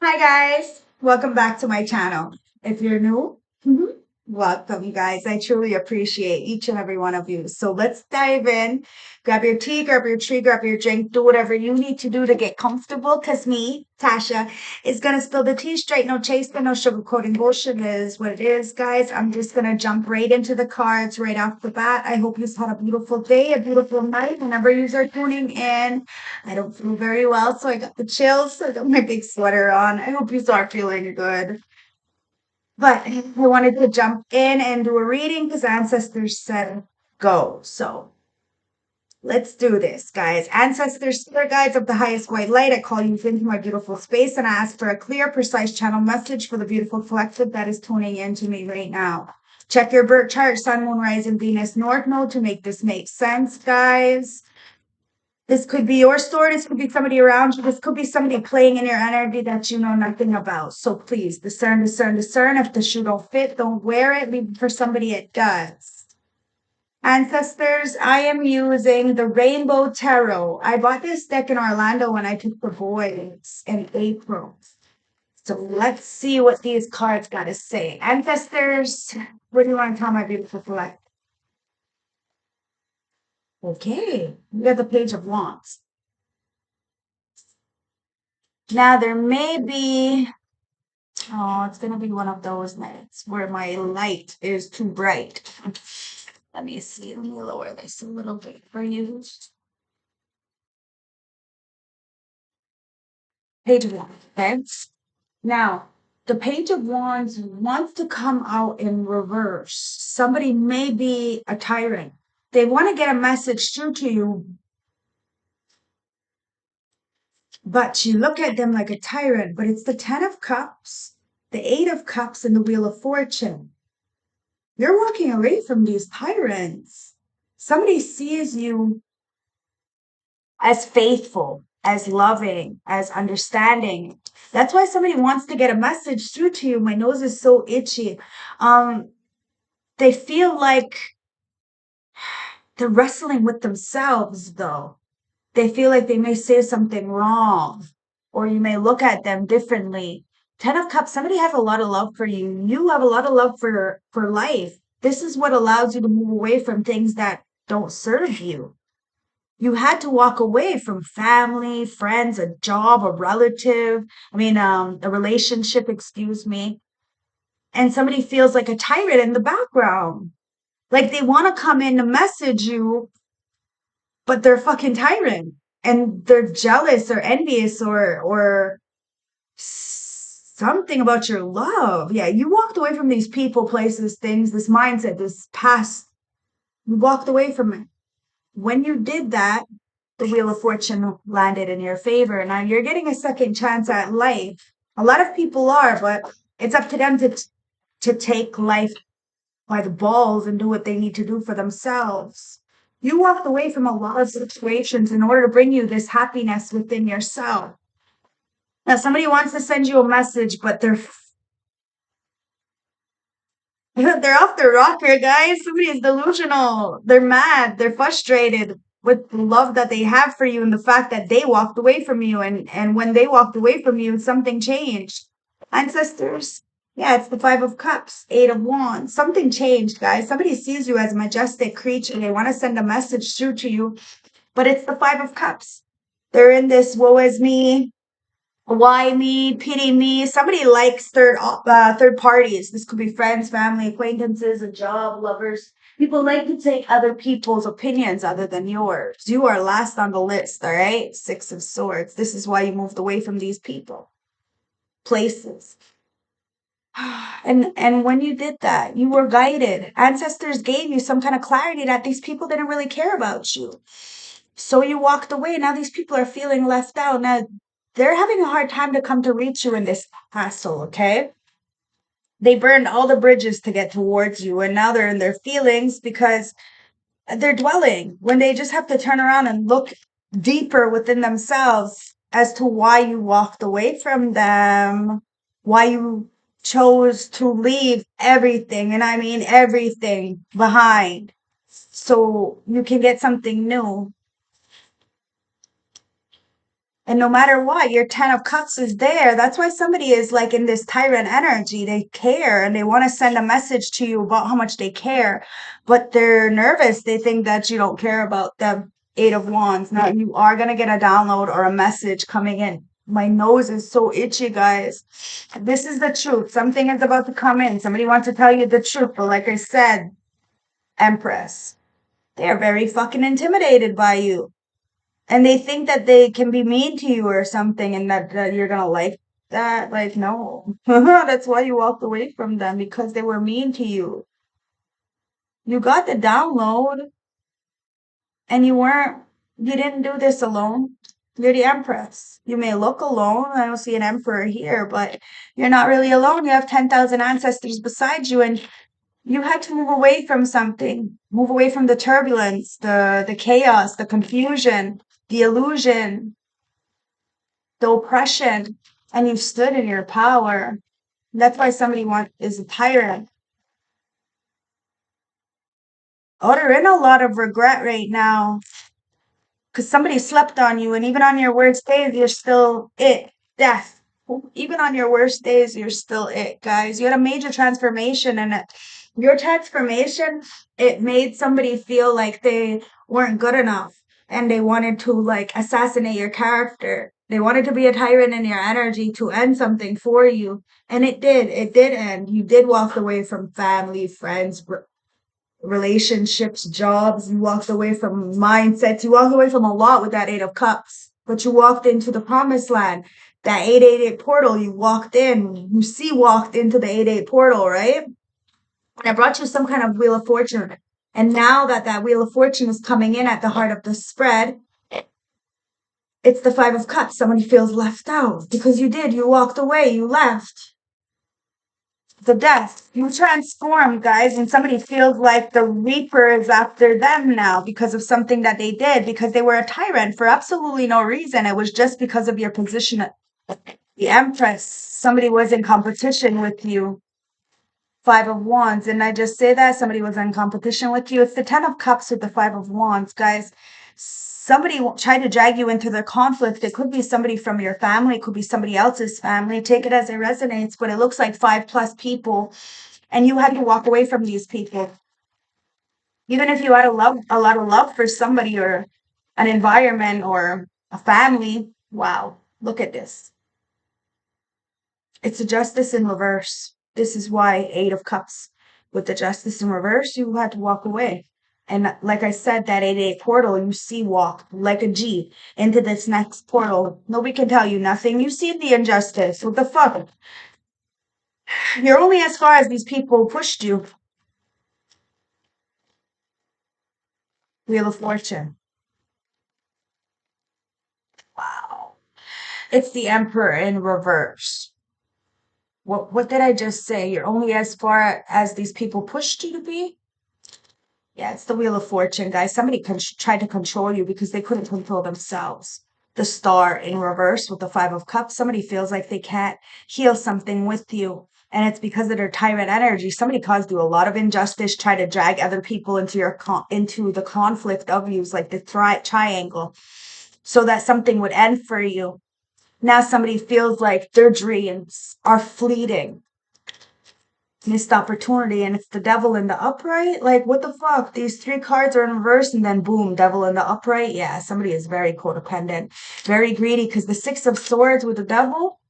Hi guys, welcome back to my channel. If you're new, welcome guys. I truly appreciate each and every one of you. So let's dive in. Grab your tea, grab your tree, grab your drink, do whatever you need to do to get comfortable. Cause me, Tasha, is gonna spill the tea straight, no chaser, no sugarcoating bullshit is what it is, guys. I'm just gonna jump right into the cards right off the bat. I hope you've had a beautiful day, a beautiful night. Whenever you are tuning in, I don't feel very well, so I got the chills. So I got my big sweater on. I hope you are feeling good. But I wanted to jump in and do a reading because ancestors said go. So let's do this, guys. Ancestors, spirit guides of the highest white light, I call you into my beautiful space and I ask for a clear, precise channel message for the beautiful collective that is tuning in to me right now. Check your birth chart, sun, moon, rising, Venus, north node to make this make sense, guys. This could be your story. This could be somebody around you. This could be somebody playing in your energy that you know nothing about. So please discern, discern, discern. If the shoe don't fit, don't wear it. Leave it for somebody it does. Ancestors, I am using the Rainbow Tarot. I bought this deck in Orlando when I took the boys in April. So let's see what these cards got to say. Ancestors, what do you want to tell my beautiful select? Okay, we got the Page of Wands. Now there may be, oh, it's gonna be one of those nights where my light is too bright. Let me see, let me lower this a little bit for you. Page of Wands, okay? Now, the Page of Wands wants to come out in reverse. Somebody may be a tyrant. They want to get a message through to you, but you look at them like a tyrant, but it's the Ten of Cups, the Eight of Cups, and the Wheel of Fortune. You're walking away from these tyrants. Somebody sees you as faithful, as loving, as understanding. That's why somebody wants to get a message through to you. My nose is so itchy. They feel like they're wrestling with themselves, though. They feel like they may say something wrong, or you may look at them differently. Ten of Cups, somebody has a lot of love for you. You have a lot of love for life. This is what allows you to move away from things that don't serve you. You had to walk away from family, friends, a job, a relative, a relationship, excuse me. And somebody feels like a tyrant in the background. Like they want to come in to message you, but they're fucking tyrant and they're jealous or envious or something about your love. Yeah, you walked away from these people, places, things, this mindset, this past. You walked away from it. When you did that, the Wheel of Fortune landed in your favor. Now you're getting a second chance at life. A lot of people are, but it's up to them to take life by the balls and do what they need to do for themselves. You walked away from a lot of situations in order to bring you this happiness within yourself. Now somebody wants to send you a message, but they're off their rocker, guys. Somebody is delusional. They're mad. They're frustrated with the love that they have for you and the fact that they walked away from you. And when they walked away from you, something changed. Ancestors. Yeah, it's the Five of Cups, Eight of Wands. Something changed, guys. Somebody sees you as a majestic creature. They want to send a message through to you, but it's the Five of Cups. They're in this woe is me, why me, pity me. Somebody likes third parties. This could be friends, family, acquaintances, a job, lovers. People like to take other people's opinions other than yours. You are last on the list, all right? Six of Swords. This is why you moved away from these people, places. And when you did that, you were guided. Ancestors gave you some kind of clarity that these people didn't really care about you. So you walked away. Now these people are feeling left out. Now they're having a hard time to come to reach you in this hassle, okay? They burned all the bridges to get towards you, and now they're in their feelings because they're dwelling when they just have to turn around and look deeper within themselves as to why you walked away from them, why you chose to leave everything, and I mean everything behind, so you can get something new. And no matter what, your 10 of cups is there. That's why somebody is like in this tyrant energy. They care and they want to send a message to you about how much they care, but they're nervous. They think that you don't care about them. 8 of Wands. Now you are going to get a download or a message coming in. My nose is so itchy, guys. This is the truth. Something is about to come in. Somebody wants to tell you the truth. But like I said, Empress, they're very fucking intimidated by you. And they think that they can be mean to you or something and that you're gonna like that. Like, no. That's why you walked away from them, because they were mean to you. You got the download and you didn't do this alone. You're the Empress. You may look alone. I don't see an Emperor here, but you're not really alone. You have 10,000 ancestors beside you, and you had to move away from something, move away from the turbulence, the chaos, the confusion, the illusion, the oppression, and you stood in your power. That's why somebody is a tyrant. Oh, they're in a lot of regret right now because somebody slept on you, and even on your worst days, you're still it. Death. Even on your worst days, you're still it, guys. You had a major transformation, and your transformation, it made somebody feel like they weren't good enough, and they wanted to like assassinate your character. They wanted to be a tyrant in your energy to end something for you, and it did. It did end. You did walk away from family, friends, relationships, jobs. You walked away from mindsets. You walked away from a lot with that 8 of Cups, but you walked into the promised land. That 888 portal, you walked in. You see, walked into the 88 portal, right? And it brought you some kind of Wheel of Fortune. And now that that Wheel of Fortune is coming in at the heart of the spread, it's the 5 of Cups. Somebody feels left out because you did. You walked away. You left. The death. You transform, guys, and somebody feels like the Reaper is after them now because of something that they did, because they were a tyrant for absolutely no reason. It was just because of your position. The Empress. Somebody was in competition with you. 5 of Wands. Didn't I just say that? Somebody was in competition with you. It's the 10 of Cups with the 5 of Wands, guys. Somebody tried to drag you into the conflict. It could be somebody from your family. It could be somebody else's family. Take it as it resonates, but it looks like 5+ people, and you had to walk away from these people. Even if you had a lot of love for somebody or an environment or a family. Wow, look at this. It's a justice in reverse. This is why 8 of Cups. With the justice in reverse, you had to walk away. And like I said, that 88 portal, you see walk like a G into this next portal. Nobody can tell you nothing. You see the injustice. What the fuck? You're only as far as these people pushed you. Wheel of Fortune. Wow. It's the Emperor in reverse. What did I just say? You're only as far as these people pushed you to be? Yeah, it's the Wheel of Fortune, guys. Somebody tried to control you because they couldn't control themselves. The Star in reverse with the 5 of Cups. Somebody feels like they can't heal something with you, and it's because of their tyrant energy. Somebody caused you a lot of injustice, try to drag other people into into the conflict of you, like the triangle, so that something would end for you. Now somebody feels like their dreams are fleeting. Missed opportunity, and it's the Devil in the upright. Like, what the fuck? These 3 cards are in reverse, and then boom, Devil in the upright. Yeah, somebody is very codependent, very greedy, because the 6 of Swords with the Devil.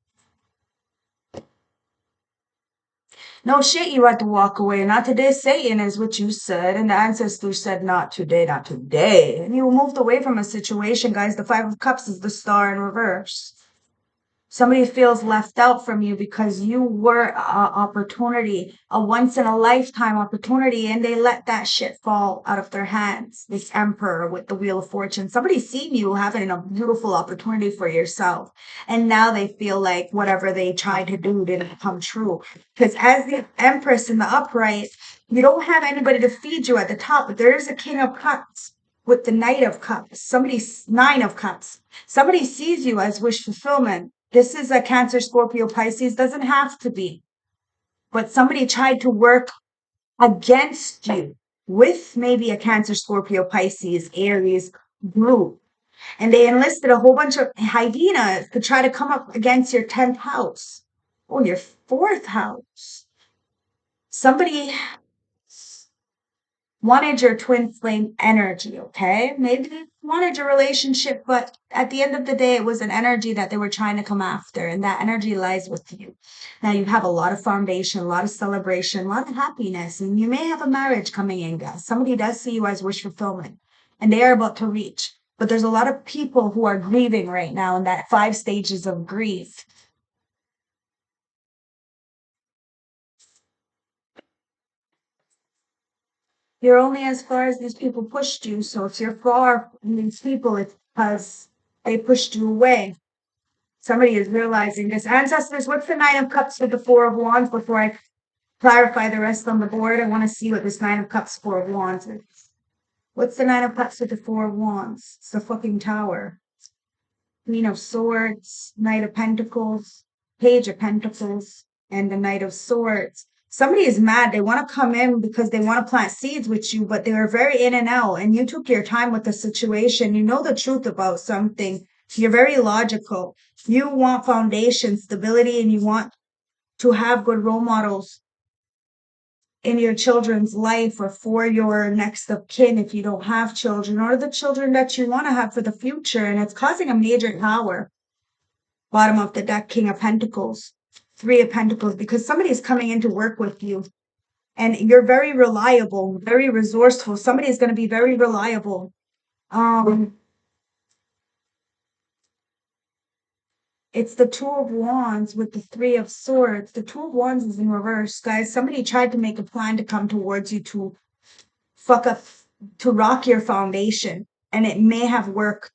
No shit, you had to walk away. Not today, Satan is what you said, and the ancestors said, not today, not today. And you moved away from a situation, guys. The 5 of Cups is the Star in reverse. Somebody feels left out from you because you were an opportunity, a once in a lifetime opportunity, and they let that shit fall out of their hands. This Emperor with the Wheel of Fortune. Somebody's seen you having a beautiful opportunity for yourself, and now they feel like whatever they tried to do didn't come true. Because as the Empress in the upright, you don't have anybody to feed you at the top, but there is a King of Cups with the Knight of Cups. Somebody's 9 of Cups. Somebody sees you as wish fulfillment. This is a Cancer, Scorpio, Pisces. Doesn't have to be. But somebody tried to work against you with maybe a Cancer, Scorpio, Pisces, Aries group. And they enlisted a whole bunch of hyenas to try to come up against your 10th house. Oh, your 4th house. Somebody wanted your twin flame energy, okay? Maybe they wanted your relationship, but at the end of the day, it was an energy that they were trying to come after, and that energy lies with you. Now you have a lot of foundation, a lot of celebration, a lot of happiness, and you may have a marriage coming in, guys. Somebody does see you as wish fulfillment, and they are about to reach. But there's a lot of people who are grieving right now in that 5 stages of grief. You're only as far as these people pushed you. So if you're far from these people, it's because they pushed you away. Somebody is realizing this. Ancestors, what's the Nine of Cups with the Four of Wands? Before I clarify the rest on the board, I want to see what this Nine of Cups, Four of Wands is. What's the Nine of Cups with the Four of Wands? It's the fucking Tower. Queen of Swords, Knight of Pentacles, Page of Pentacles, and the Knight of Swords. Somebody is mad. They want to come in because they want to plant seeds with you, but they are very in and out. And you took your time with the situation. You know the truth about something. You're very logical. You want foundation, stability, and you want to have good role models in your children's life or for your next of kin if you don't have children, or the children that you want to have for the future. And it's causing a major power. Bottom of the deck, King of Pentacles, Three of Pentacles, because somebody is coming in to work with you. And you're very reliable, very resourceful. Somebody is going to be very reliable. It's the Two of Wands with the Three of Swords. The Two of Wands is in reverse, guys. Somebody tried to make a plan to come towards you to fuck up, to rock your foundation. And it may have worked,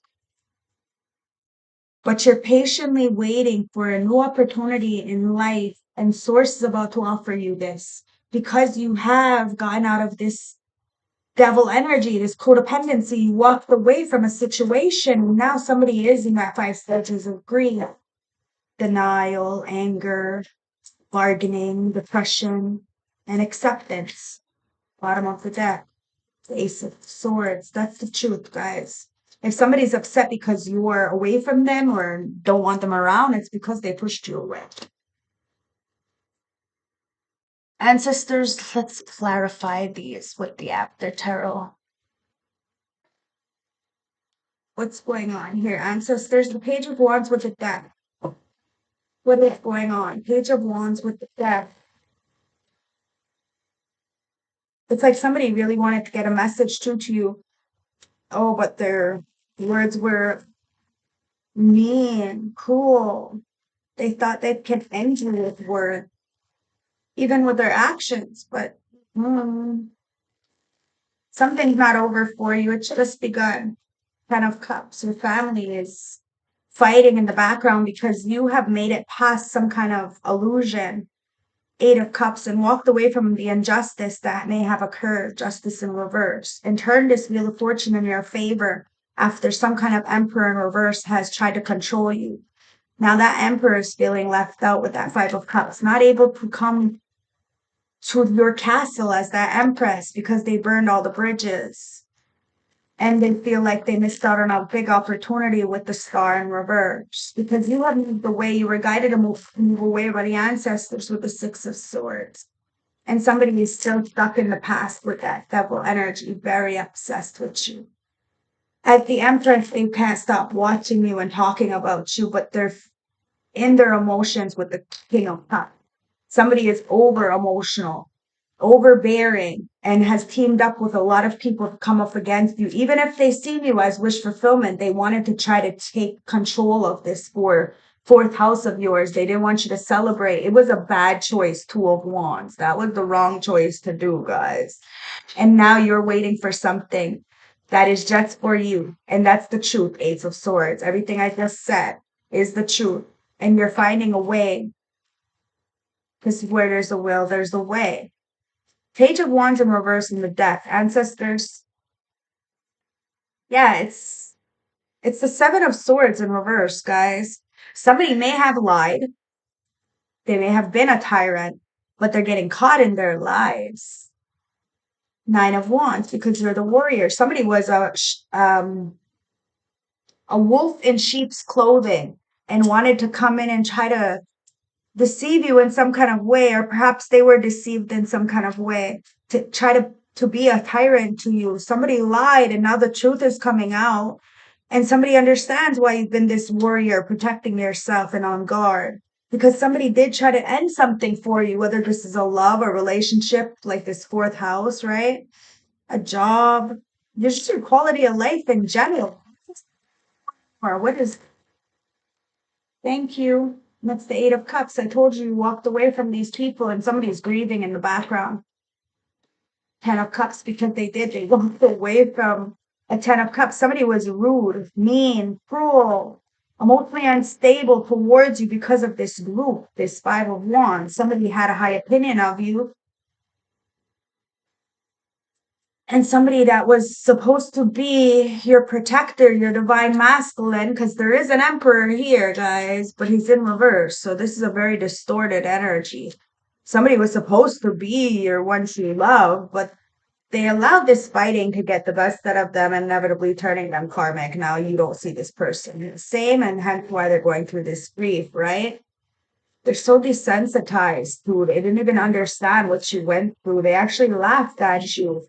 but you're patiently waiting for a new opportunity in life, and source is about to offer you this because you have gotten out of this devil energy, this codependency. You walked away from a situation. Now somebody is in that 5 stages of grief, denial, anger, bargaining, depression, and acceptance. Bottom of the deck, the Ace of Swords. That's the truth, guys. If somebody's upset because you are away from them or don't want them around, it's because they pushed you away. Ancestors, let's clarify these with the After Tarot. What's going on here, ancestors? The Page of Wands with the Death. What is going on? Page of Wands with the Death. It's like somebody really wanted to get a message to you. Oh, but their words were mean, cruel. They thought they could end you with words, even with their actions, but something's not over for you. It's just begun. 10 of Cups. Your family is fighting in the background because you have made it past some kind of illusion. 8 of Cups, and walked away from the injustice that may have occurred, justice in reverse, and turned this Wheel of Fortune in your favor after some kind of Emperor in reverse has tried to control you. Now that Emperor is feeling left out with that 5 of Cups, not able to come to your castle as that Empress because they burned all the bridges. And they feel like they missed out on a big opportunity with the Star in reverse because you have moved away. You were guided to move away by the ancestors with the 6 of Swords. And somebody is still stuck in the past with that devil energy, very obsessed with you. At the Empress, they can't stop watching you and talking about you, but they're in their emotions with the King of Cups. Somebody is over emotional, overbearing, and has teamed up with a lot of people to come up against you. Even if they see you as wish fulfillment, they wanted to try to take control of this fourth house of yours. They didn't want you to celebrate. It was a bad choice, 2 of Wands. That was the wrong choice to do, guys. And now you're waiting for something that is just for you. And that's the truth, 8 of Swords. Everything I just said is the truth. And you're finding a way. Because where there's a will, there's a way. Page of Wands in reverse in the deck. Ancestors. Yeah, it's the 7 of Swords in reverse, guys. Somebody may have lied. They may have been a tyrant, but they're getting caught in their lies. 9 of Wands, because you're the warrior. Somebody was a wolf in sheep's clothing and wanted to come in and try to deceive you in some kind of way, or perhaps they were deceived in some kind of way to try to be a tyrant to you. Somebody lied and now the truth is coming out, and somebody understands why you've been this warrior protecting yourself and on guard, because somebody did try to end something for you, whether this is a love or relationship, like this fourth house, right? A job, just your quality of life in general. Or what is, thank you. That's the Eight of Cups. I told you walked away from these people and somebody's grieving in the background. Ten of Cups, because they walked away from a Ten of Cups. Somebody was rude, mean, cruel, emotionally unstable towards you because of this group, this Five of Wands. Somebody had a high opinion of you, and somebody that was supposed to be your protector, your divine masculine, because there is an emperor here, guys, but he's in reverse. So this is a very distorted energy. Somebody was supposed to be your one you love, but they allowed this fighting to get the best out of them, inevitably turning them karmic. Now you don't see this person the same, and hence why they're going through this grief, right? They're so desensitized to it. They didn't even understand what you went through. They actually laughed at you.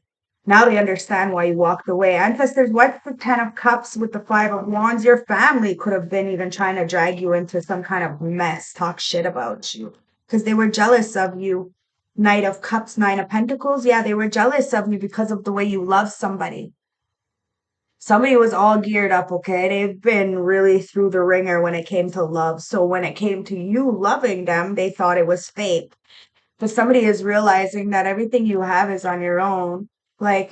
Now they understand why you walked away. Ancestors, what's the Ten of Cups with the Five of Wands? Your family could have been even trying to drag you into some kind of mess, talk shit about you, because they were jealous of you. Knight of Cups, Nine of Pentacles. Yeah, they were jealous of you because of the way you love somebody. Somebody was all geared up, okay? They've been really through the ringer when it came to love. So when it came to you loving them, they thought it was fake. But somebody is realizing that everything you have is on your own. Like,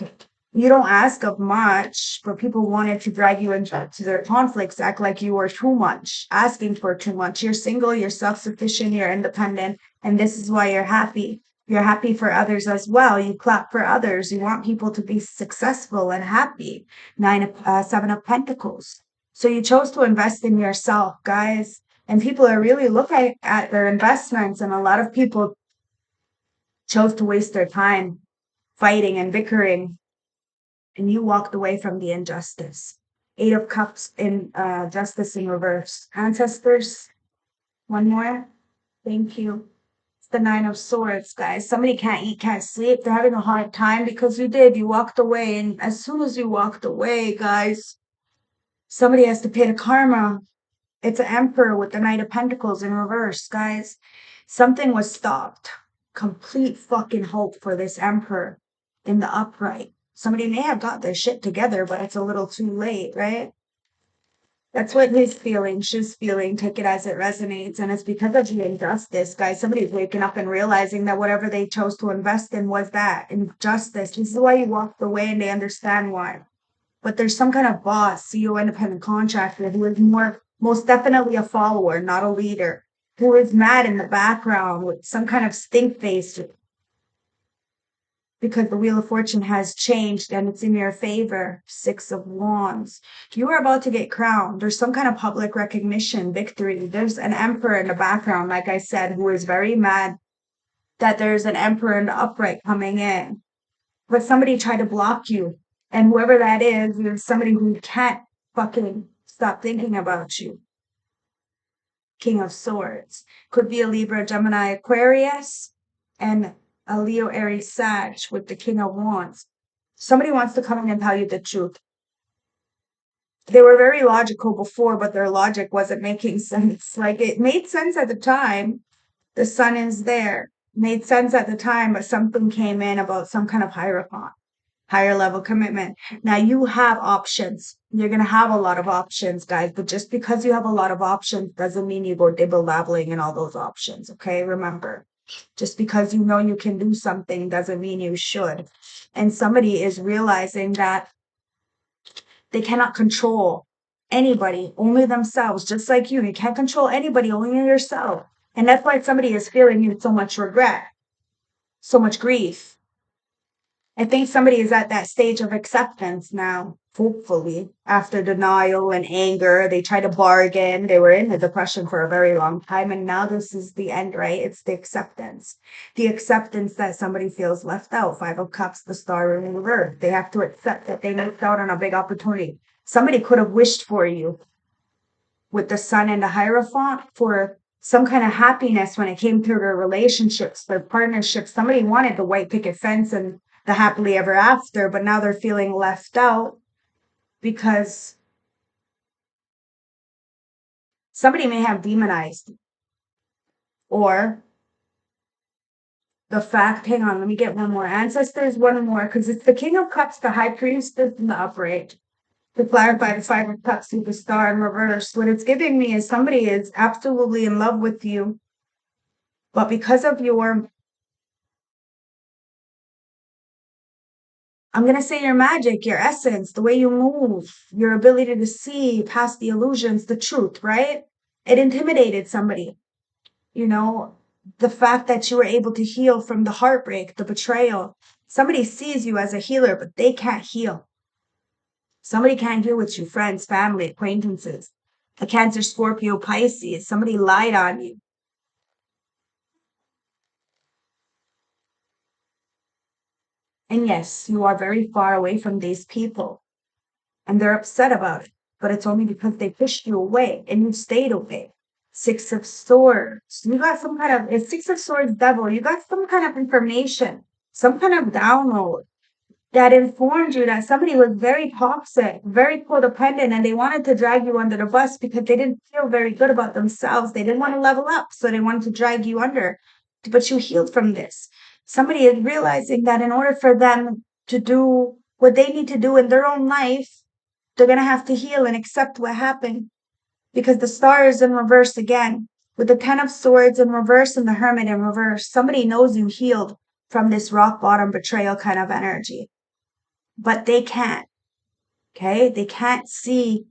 you don't ask of much, but people wanted to drag you into their conflicts, act like you were too much, asking for too much. You're single, you're self-sufficient, you're independent, and this is why you're happy. You're happy for others as well. You clap for others. You want people to be successful and happy. Seven of Pentacles. So you chose to invest in yourself, guys. And people are really looking at their investments, and a lot of people chose to waste their time fighting and bickering, and you walked away from the injustice. Eight of Cups in justice in reverse. Ancestors, one more. Thank you. It's the Nine of Swords, guys. Somebody can't eat, can't sleep. They're having a hard time because you did. You walked away. And as soon as you walked away, guys, somebody has to pay the karma. It's an Emperor with the Knight of Pentacles in reverse, guys. Something was stopped. Complete fucking hope for this Emperor in the upright. Somebody may have got their shit together, but it's a little too late, right? That's what he's feeling, she's feeling. Take it as it resonates. And it's because of the injustice, guys. Somebody's waking up and realizing that whatever they chose to invest in was that injustice. This is why you walked away, and they understand why. But there's some kind of boss, CEO, independent contractor who is most definitely a follower, not a leader, who is mad in the background with some kind of stink face because the Wheel of Fortune has changed and it's in your favor. Six of Wands. You are about to get crowned. There's some kind of public recognition, victory. There's an emperor in the background, like I said, who is very mad that there's an emperor in the upright coming in. But somebody tried to block you. And whoever that is somebody who can't fucking stop thinking about you. King of Swords. Could be a Libra, Gemini, Aquarius, and a Leo, Aries, Sag with the King of Wands. Somebody wants to come in and tell you the truth. They were very logical before, but their logic wasn't making sense. Like, it made sense at the time. The sun is there. Made sense at the time, but something came in about some kind of hierophant. Higher level commitment. Now you have options. You're going to have a lot of options, guys, but just because you have a lot of options doesn't mean you go dibble dabbling in all those options. Okay. Remember, just because you know you can do something doesn't mean you should. And somebody is realizing that they cannot control anybody, only themselves, just like you. You can't control anybody, only yourself. And that's why somebody is feeling so much regret, so much grief. I think somebody is at that stage of acceptance now, hopefully. After denial and anger, they try to bargain. They were in a depression for a very long time, and now this is the end, right? It's the acceptance. The acceptance that somebody feels left out. Five of Cups, the Star in reverse. They have to accept that they missed out on a big opportunity. Somebody could have wished for you with the sun and the hierophant for some kind of happiness when it came to their relationships, their partnerships. Somebody wanted the white picket fence and the happily ever after, but now they're feeling left out because somebody may have demonized, or the fact, hang on, let me get one more. Ancestors, one more, because it's the King of Cups, the High Priestess, and the Upright. To clarify, the Five of Cups with the Star in reverse. What it's giving me is somebody is absolutely in love with you, but because of your, I'm going to say your magic, your essence, the way you move, your ability to see past the illusions, the truth, right? It intimidated somebody. You know, the fact that you were able to heal from the heartbreak, the betrayal. Somebody sees you as a healer, but they can't heal. Somebody can't heal with you, friends, family, acquaintances. A Cancer, Scorpio, Pisces. Somebody lied on you. And yes, you are very far away from these people, and they're upset about it. But it's only because they pushed you away and you stayed away. Six of Swords. You got some kind of, it's Six of Swords, Devil. You got some kind of information, some kind of download that informed you that somebody was very toxic, very codependent, and they wanted to drag you under the bus because they didn't feel very good about themselves. They didn't want to level up, so they wanted to drag you under. But you healed from this. Somebody is realizing that in order for them to do what they need to do in their own life, they're going to have to heal and accept what happened because the star is in reverse again. With the Ten of Swords in reverse and the Hermit in reverse, somebody knows you healed from this rock bottom betrayal kind of energy, but they can't. Okay. They can't see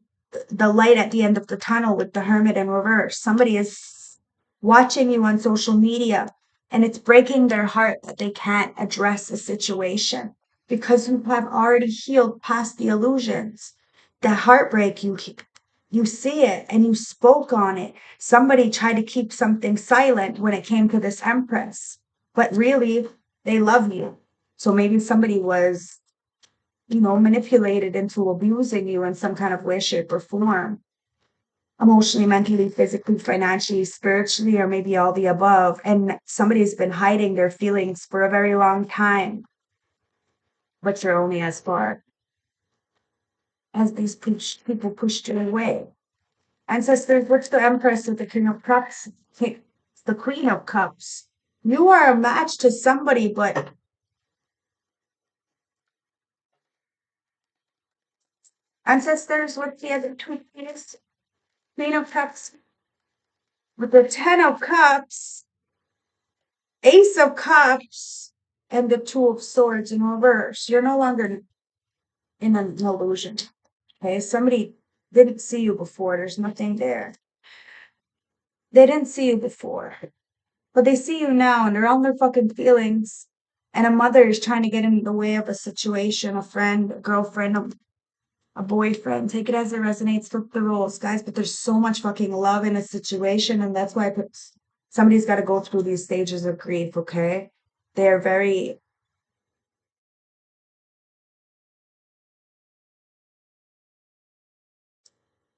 the light at the end of the tunnel with the Hermit in reverse. Somebody is watching you on social media and it's breaking their heart that they can't address a situation because you have already healed past the illusions. The heartbreak, you see it and you spoke on it. Somebody tried to keep something silent when it came to this Empress, but really they love you. So maybe somebody was, manipulated into abusing you in some kind of way, shape, or form, emotionally, mentally, physically, financially, spiritually, or maybe all the above. And somebody's been hiding their feelings for a very long time, but you're only as far as these people pushed you away. Ancestors, what's the Empress with the King of Cups? The Queen of Cups. You are a match to somebody, but ancestors, what's the other two keys? Queen of Cups with the Ten of Cups, Ace of Cups, and the Two of Swords in reverse. You're no longer in an illusion. Okay, somebody didn't see you before. There's nothing there. They didn't see you before, but they see you now, and they're on their fucking feelings. And a mother is trying to get in the way of a situation, a friend, a girlfriend, a boyfriend. Take it as it resonates. Flip the roles, guys. But there's so much fucking love in a situation, and that's why I put somebody's got to go through these stages of grief. Okay, they're very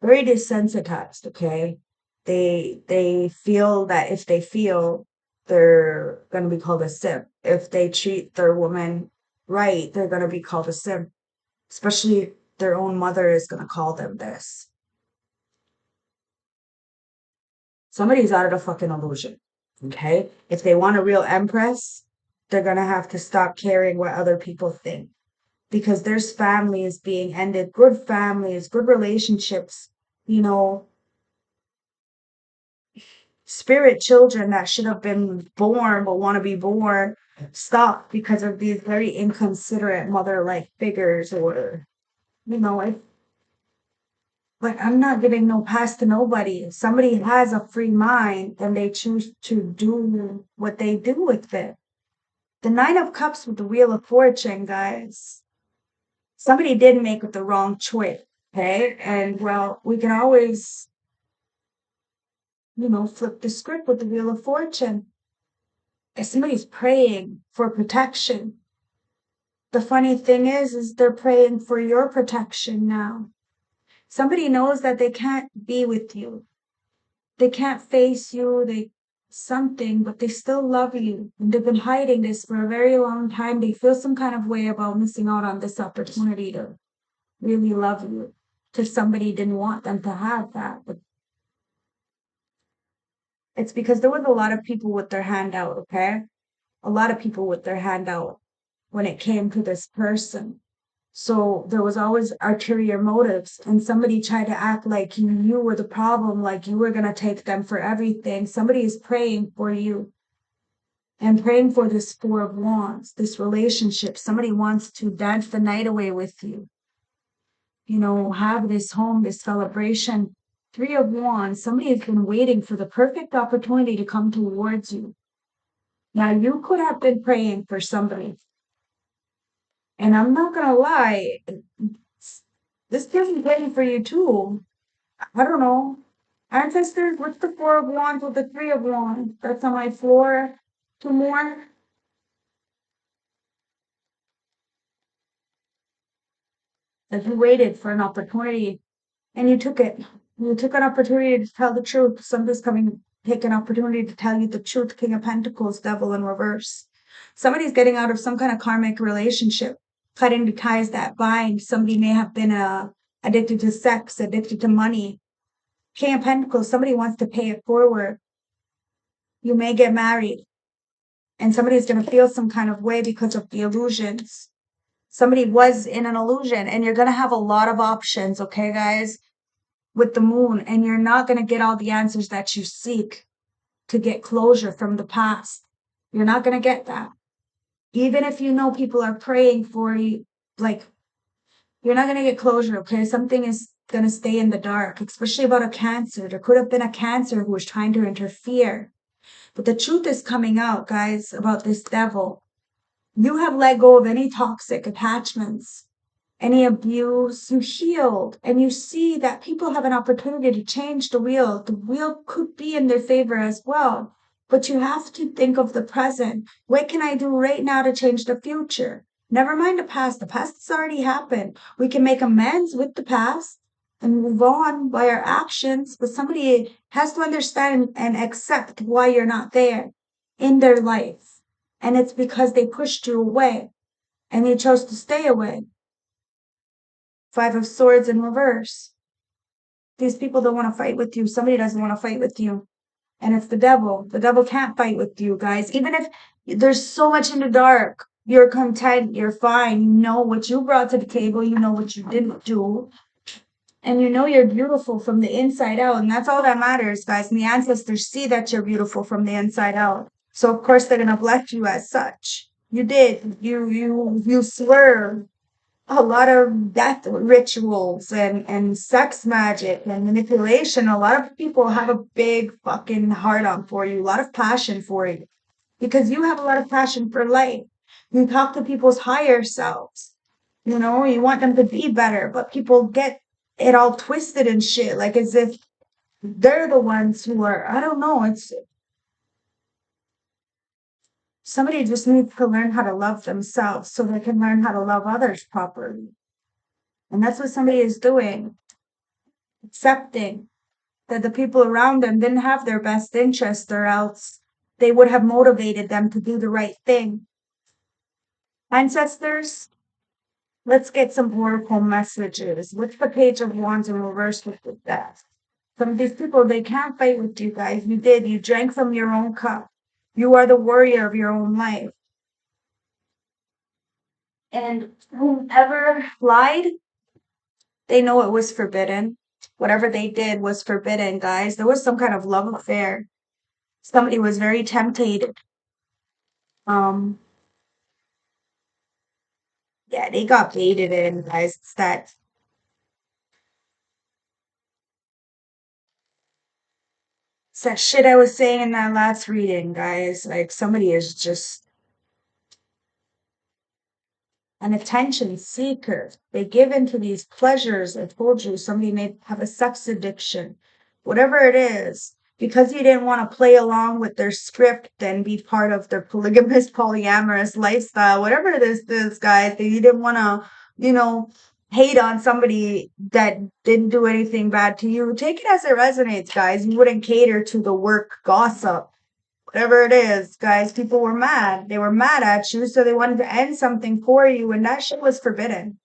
desensitized. Okay, they feel that if they feel, they're going to be called a simp. If they treat their woman right, they're going to be called a simp. Especially their own mother is going to call them this. Somebody's out of the fucking illusion. Okay, if they want a real Empress, they're going to have to stop caring what other people think, because there's families being ended, good families, good relationships, you know, spirit children that should have been born but want to be born stop because of these very inconsiderate mother-like figures, or, but I'm not giving no pass to nobody. If somebody has a free mind and they choose to do what they do with it. The Nine of Cups with the Wheel of Fortune, guys. Somebody did make the wrong choice, okay? And well, we can always, flip the script with the Wheel of Fortune. If somebody's praying for protection, the funny thing is they're praying for your protection now. Somebody knows that they can't be with you. They can't face you, they something, but they still love you. And they've been hiding this for a very long time. They feel some kind of way about missing out on this opportunity to really love you. To somebody didn't want them to have that. But it's because there was a lot of people with their hand out, okay? A lot of people with their hand out when it came to this person. So there was always ulterior motives, and somebody tried to act like you were the problem, like you were going to take them for everything. Somebody is praying for you and praying for this Four of Wands, this relationship. Somebody wants to dance the night away with you, have this home, this celebration. Three of Wands, somebody has been waiting for the perfect opportunity to come towards you. Now, you could have been praying for somebody. And I'm not going to lie, this person's waiting for you too. I don't know. Ancestors, what's the Four of Wands with the Three of Wands? That's on my floor. Two more. That you waited for an opportunity and you took it. You took an opportunity to tell the truth. Somebody's coming, take an opportunity to tell you the truth. King of Pentacles, Devil in reverse. Somebody's getting out of some kind of karmic relationship, cutting the ties that bind. Somebody may have been addicted to sex, addicted to money. King of Pentacles, somebody wants to pay it forward. You may get married, and somebody's going to feel some kind of way because of the illusions. Somebody was in an illusion, and you're going to have a lot of options, okay, guys, with the moon, and you're not going to get all the answers that you seek to get closure from the past. You're not going to get that. Even if you know people are praying for you, like, you're not going to get closure, okay? Something is going to stay in the dark, especially about a Cancer. There could have been a Cancer who was trying to interfere. But the truth is coming out, guys, about this Devil. You have let go of any toxic attachments, any abuse. You healed, and you see that people have an opportunity to change the wheel. The wheel could be in their favor as well. But you have to think of the present. What can I do right now to change the future? Never mind the past. The past has already happened. We can make amends with the past and move on by our actions, but somebody has to understand and accept why you're not there in their life. And it's because they pushed you away and you chose to stay away. Five of Swords in reverse. These people don't want to fight with you. Somebody doesn't want to fight with you. And it's the devil. The devil can't fight with you, guys. Even if there's so much in the dark, you're content, you're fine. You know what you brought to the table. You know what you didn't do. And you know you're beautiful from the inside out. And that's all that matters, guys. And the ancestors see that you're beautiful from the inside out. So of course they're gonna bless you as such. You did. You swerved a lot of death rituals and sex magic and manipulation. A lot of people have a big fucking heart on for you, a lot of passion for you, because you have a lot of passion for life. You talk to people's higher selves, you want them to be better, but people get it all twisted and shit, like as if they're the ones who are, I don't know, it's somebody just needs to learn how to love themselves so they can learn how to love others properly. And that's what somebody is doing, accepting that the people around them didn't have their best interest, or else they would have motivated them to do the right thing. Ancestors, let's get some oracle messages. What's the Page of Wands in reverse with that? Some of these people, they can't fight with you guys. You did. You drank from your own cup. You are the warrior of your own life. And whoever lied, they know it was forbidden. Whatever they did was forbidden, guys. There was some kind of love affair. Somebody was very tempted. Um, yeah, they got baited in, guys. It's that shit I was saying in that last reading, guys. Like somebody is just an attention seeker. They give into these pleasures. I told you somebody may have a sex addiction, whatever it is, because you didn't want to play along with their script and be part of their polygamous, polyamorous lifestyle, whatever this is, guys, that you didn't want to, you know, hate on somebody that didn't do anything bad to you, take it as it resonates, guys. You wouldn't cater to the work gossip, whatever it is, guys. People were mad. They were mad at you, so they wanted to end something for you, and that shit was forbidden.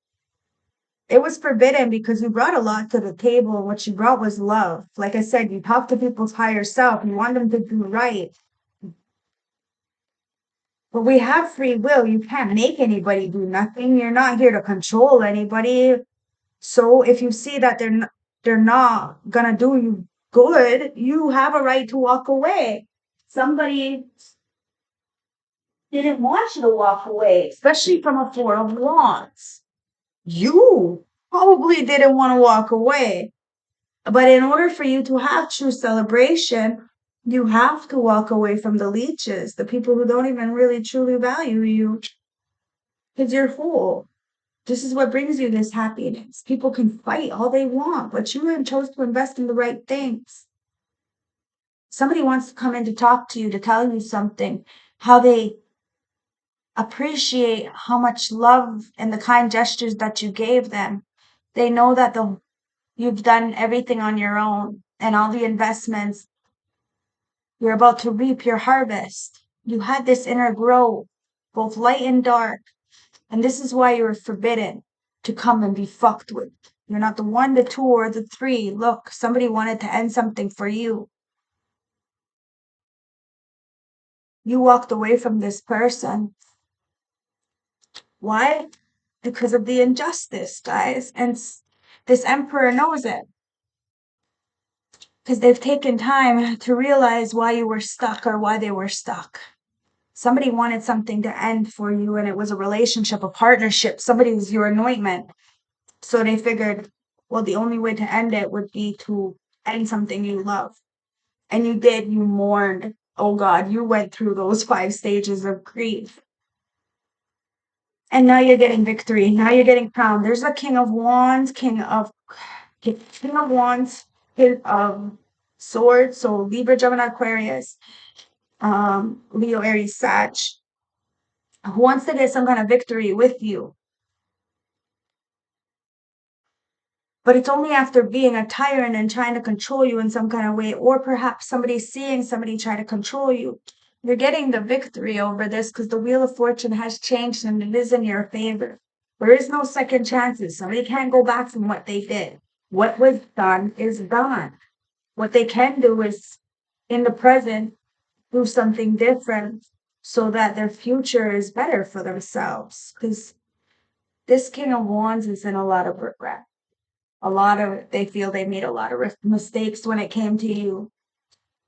It was forbidden because you brought a lot to the table, and what you brought was love. Like I said, you talk to people's higher self. You want them to do right. But we have free will. You can't make anybody do nothing. You're not here to control anybody. So if you see that they're not gonna do you good, you have a right to walk away. Somebody didn't want you to walk away, especially from a Four of Wands. You probably didn't want to walk away. But in order for you to have true celebration, you have to walk away from the leeches, the people who don't even really truly value you, because you're whole. This is what brings you this happiness. People can fight all they want, but you have chose to invest in the right things. Somebody wants to come in to talk to you, to tell you something, how they appreciate how much love and the kind gestures that you gave them. They know that you've done everything on your own and all the investments, you're about to reap your harvest. You had this inner growth, both light and dark. And this is why you're forbidden to come and be fucked with. You're not the one, the two, or the three. Look, somebody wanted to end something for you. You walked away from this person. Why? Because of the injustice, guys. And this emperor knows it. Because they've taken time to realize why you were stuck or why they were stuck. Somebody wanted something to end for you, and it was a relationship, a partnership. Somebody was your anointment. So they figured, well, the only way to end it would be to end something you love. And you did, you mourned. Oh God, you went through those 5 stages of grief. And now you're getting victory. Now you're getting crowned. There's a King of Wands, King of Wands, King of Swords. So Libra, Gemini, Aquarius, Leo, Aries, Sag, who wants to get some kind of victory with you. But it's only after being a tyrant and trying to control you in some kind of way, or perhaps somebody seeing somebody try to control you. You're getting the victory over this because the Wheel of Fortune has changed and it is in your favor. There is no second chances. Somebody can't go back from what they did. What was done is done. What they can do is, in the present, do something different so that their future is better for themselves. Because this King of Wands is in a lot of regret. They feel they made a lot of mistakes when it came to you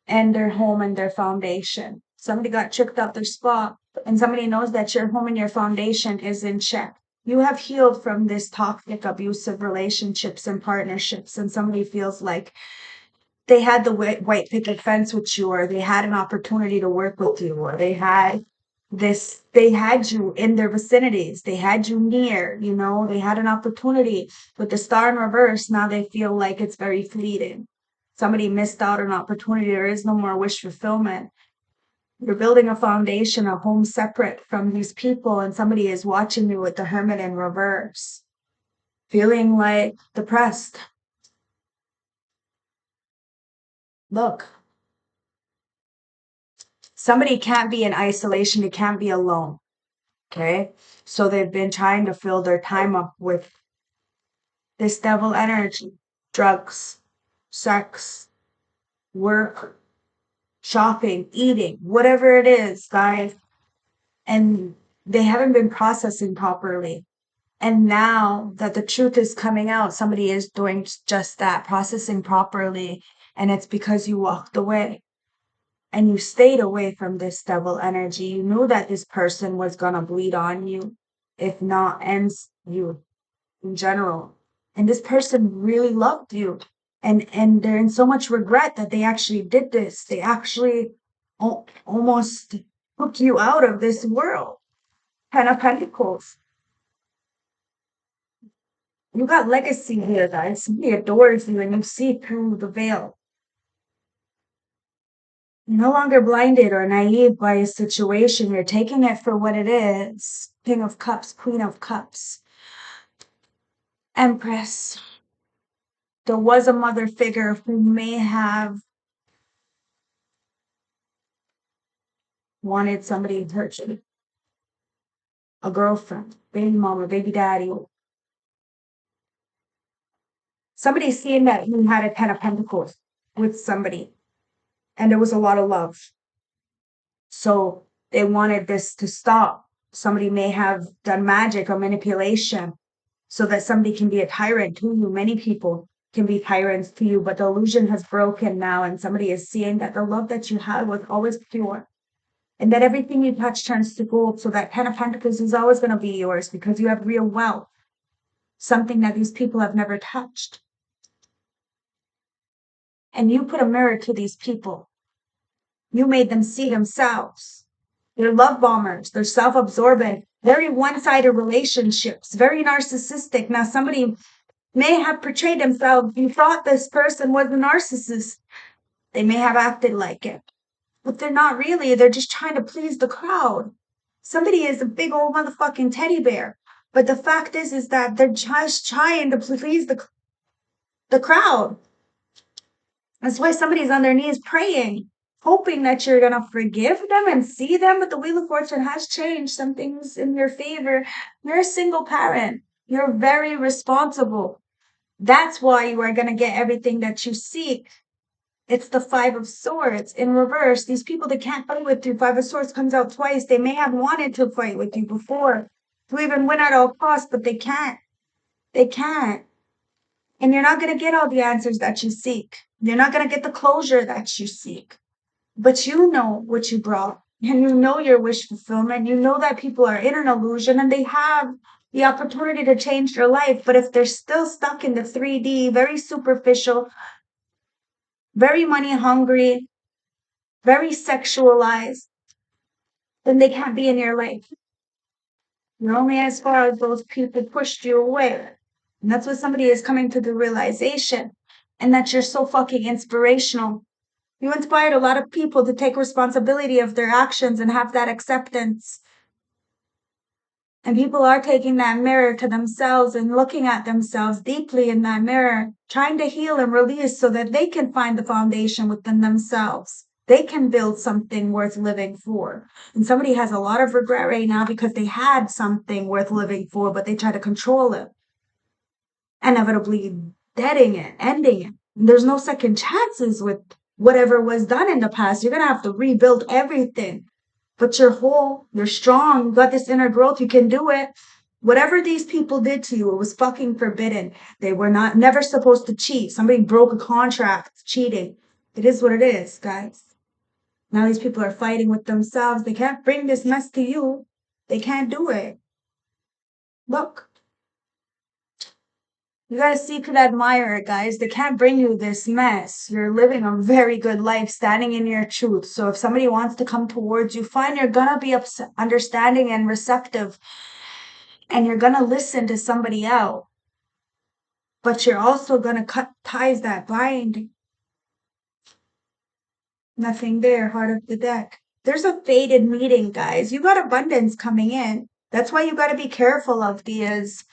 and their home and their foundation. Somebody got tricked out their spot, and somebody knows that your home and your foundation is in check. You have healed from this toxic, abusive relationships and partnerships, and somebody feels like they had the white picket fence with you, or they had an opportunity to work with you, or they had you in their vicinities, they had you near, they had an opportunity. With the star in reverse, now they feel like it's very fleeting. Somebody missed out on an opportunity. There is no more wish fulfillment. You're building a foundation, a home separate from these people, and somebody is watching you with the Hermit in reverse, feeling like depressed. Look, somebody can't be in isolation, they can't be alone. Okay? So they've been trying to fill their time up with this devil energy, drugs, sex, work, shopping, eating, whatever it is, guys. And they haven't been processing properly. And now that the truth is coming out, somebody is doing just that, processing properly. And it's because you walked away and you stayed away from this devil energy. You knew that this person was going to bleed on you, if not ends you in general. And this person really loved you. And they're in so much regret that they actually did this. They actually almost took you out of this world. Ten of Pentacles. You got legacy here, guys. Somebody adores you and you see through the veil. You're no longer blinded or naive by a situation. You're taking it for what it is. King of Cups, Queen of Cups. Empress. There was a mother figure who may have wanted somebody to hurt you. A girlfriend, baby mama, baby daddy. Somebody seeing that you had a 10 of Pentacles with somebody and there was a lot of love. So they wanted this to stop. Somebody may have done magic or manipulation so that somebody can be a tyrant to you. Many people can be tyrants to you, but the illusion has broken now, and somebody is seeing that the love that you had was always pure. And that everything you touch turns to gold. So that 10 of Pentacles is always going to be yours because you have real wealth, something that these people have never touched. And you put a mirror to these people. You made them see themselves. They're love bombers. They're self-absorbent, very one-sided relationships, very narcissistic. Now, somebody may have portrayed themselves. You thought this person was a narcissist. They may have acted like it, but they're not really. They're just trying to please the crowd. Somebody is a big old motherfucking teddy bear. But the fact is that they're just trying to please the crowd. That's why somebody's on their knees praying, hoping that you're going to forgive them and see them. But the Wheel of Fortune has changed some things in your favor. You're a single parent. You're very responsible. That's why you are going to get everything that you seek. It's the 5 of Swords in reverse. These people that can't fight with you, 5 of Swords comes out twice. They may have wanted to fight with you before, to even win at all costs, but they can't. They can't. And you're not going to get all the answers that you seek. You're not going to get the closure that you seek. But you know what you brought. And you know your wish fulfillment. You know that people are in an illusion and they have the opportunity to change their life. But if they're still stuck in the 3D, very superficial, very money hungry, very sexualized, then they can't be in your life. You're only as far as those people pushed you away. And that's what somebody is coming to the realization. And that you're so fucking inspirational. You inspired a lot of people to take responsibility of their actions and have that acceptance. And people are taking that mirror to themselves and looking at themselves deeply in that mirror, trying to heal and release so that they can find the foundation within themselves. They can build something worth living for. And somebody has a lot of regret right now because they had something worth living for, but they try to control it, inevitably deading it, ending it. And there's no second chances with whatever was done in the past. You're going to have to rebuild everything. But you're whole, you're strong, you got this inner growth, you can do it. Whatever these people did to you, it was fucking forbidden. They were never supposed to cheat. Somebody broke a contract cheating. It is what it is, guys. Now these people are fighting with themselves. They can't bring this mess to you. They can't do it. Look. You gotta seek an admirer, guys. They can't bring you this mess. You're living a very good life, standing in your truth. So if somebody wants to come towards you, fine, you're gonna be understanding and receptive. And you're gonna listen to somebody out. But you're also gonna cut ties that bind. Nothing there, heart of the deck. There's a fated meeting, guys. You got abundance coming in. That's why you gotta be careful of these,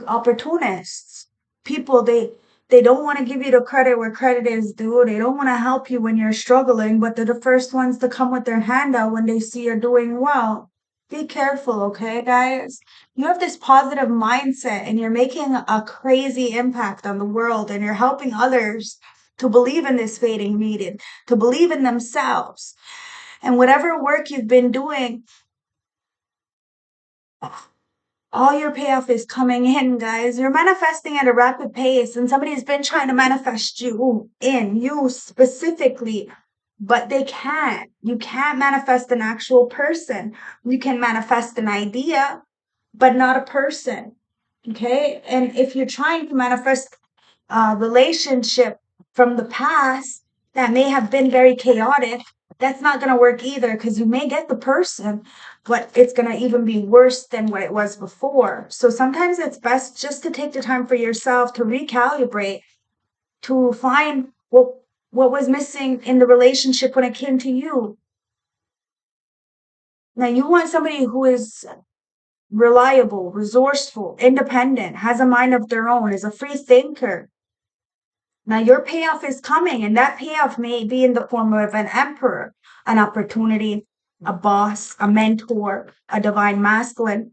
opportunists. People, they don't want to give you the credit where credit is due. They don't want to help you when you're struggling, but they're the first ones to come with their hand out when they see you're doing well. Be careful, okay, guys? You have this positive mindset and you're making a crazy impact on the world and you're helping others to believe in this fading meeting, to believe in themselves. And whatever work you've been doing, all your payoff is coming in, guys. You're manifesting at a rapid pace, and somebody's been trying to manifest you specifically, but they can't. You can't manifest an actual person. You can manifest an idea, but not a person. Okay? And if you're trying to manifest a relationship from the past that may have been very chaotic, that's not going to work either because you may get the person, but it's going to even be worse than what it was before. So sometimes it's best just to take the time for yourself to recalibrate, to find what was missing in the relationship when it came to you. Now you want somebody who is reliable, resourceful, independent, has a mind of their own, is a free thinker. Now your payoff is coming, and that payoff may be in the form of an emperor, an opportunity, a boss, a mentor, a divine masculine.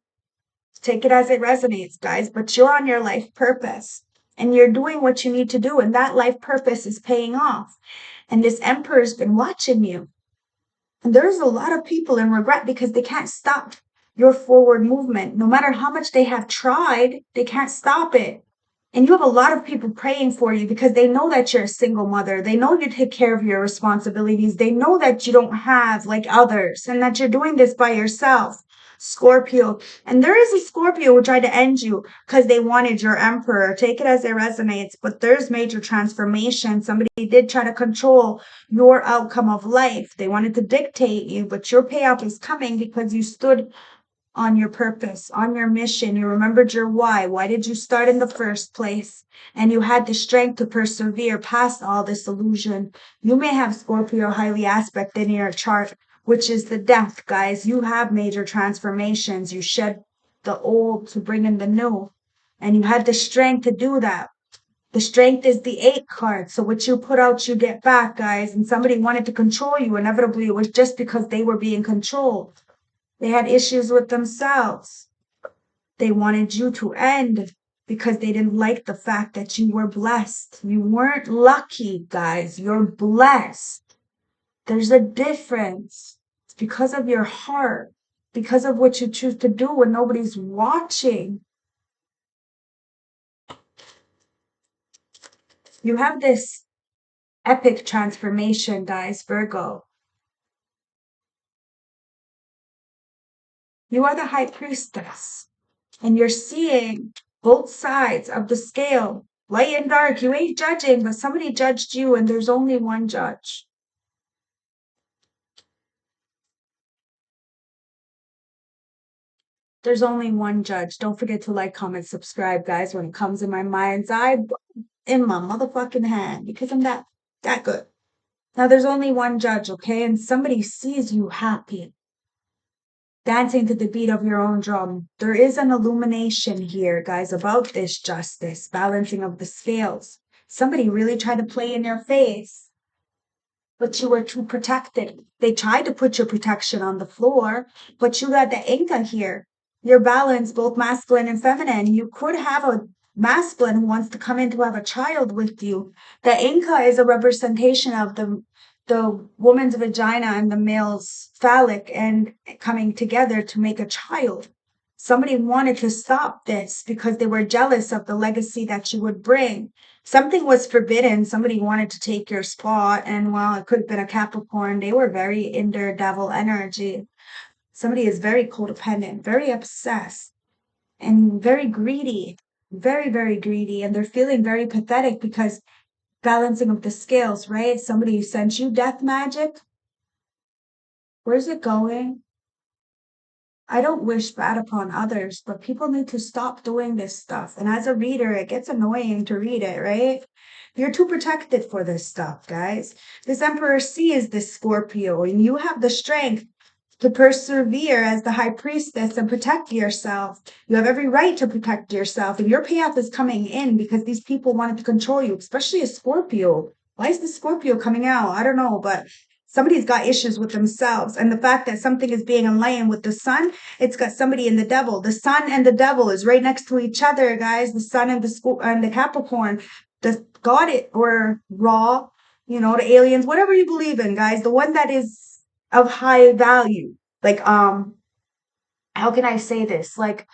Take it as it resonates, guys, but you're on your life purpose and you're doing what you need to do, and that life purpose is paying off. And this emperor's been watching you. And there's a lot of people in regret because they can't stop your forward movement. No matter how much they have tried, they can't stop it. And you have a lot of people praying for you because they know that you're a single mother. They know you take care of your responsibilities. They know that you don't have like others and that you're doing this by yourself. Scorpio. And there is a Scorpio who tried to end you because they wanted your emperor. Take it as it resonates. But there's major transformation. Somebody did try to control your outcome of life. They wanted to dictate you, but your payoff is coming because you stood on your purpose, on your mission. You remembered your why. Why did you start in the first place? And you had the strength to persevere past all this illusion. You may have Scorpio highly aspect in your chart, which is the death, guys. You have major transformations. You shed the old to bring in the new. And you had the strength to do that. The strength is the 8 card. So what you put out, you get back, guys. And somebody wanted to control you. Inevitably, it was just because they were being controlled. They had issues with themselves. They wanted you to end because they didn't like the fact that you were blessed. You weren't lucky, guys. You're blessed. There's a difference. It's because of your heart, because of what you choose to do when nobody's watching. You have this epic transformation, guys, Virgo. You are the high priestess, and you're seeing both sides of the scale, light and dark. You ain't judging, but somebody judged you, and there's only one judge. There's only one judge. Don't forget to like, comment, subscribe, guys, when it comes in my mind's eye, in my motherfucking hand, because I'm that good. Now there's only one judge, okay? And somebody sees you happy, dancing to the beat of your own drum. There is an illumination here, guys, about this justice, balancing of the scales. Somebody really tried to play in your face, but you were too protected. They tried to put your protection on the floor, but you got the Inca here. You're balanced, both masculine and feminine. You could have a masculine who wants to come in to have a child with you. The Inca is a representation of the woman's vagina and the male's phallic and coming together to make a child. Somebody wanted to stop this because they were jealous of the legacy that you would bring. Something was forbidden. Somebody wanted to take your spot, and well, it could have been a Capricorn. They were very in their devil energy. Somebody is very codependent, very obsessed, and very greedy, very, very greedy. And they're feeling very pathetic because balancing of the scales, right? Somebody sent you death magic. Where's it going? I don't wish bad upon others, but people need to stop doing this stuff. And as a reader, it gets annoying to read it, right? You're too protected for this stuff, guys. This Emperor C is this Scorpio, and you have the strength to persevere as the high priestess and protect yourself. You have every right to protect yourself, and your payoff is coming in because these people wanted to control you, especially a Scorpio. Why is the Scorpio coming out? I don't know, but somebody's got issues with themselves. And the fact that something is being enlightened with the sun, it's got somebody in the devil. The sun and the devil is right next to each other, guys. The sun and the Capricorn, the God or Ra, the aliens, whatever you believe in, guys. The one that is of high value. Like, how can I say this? Like,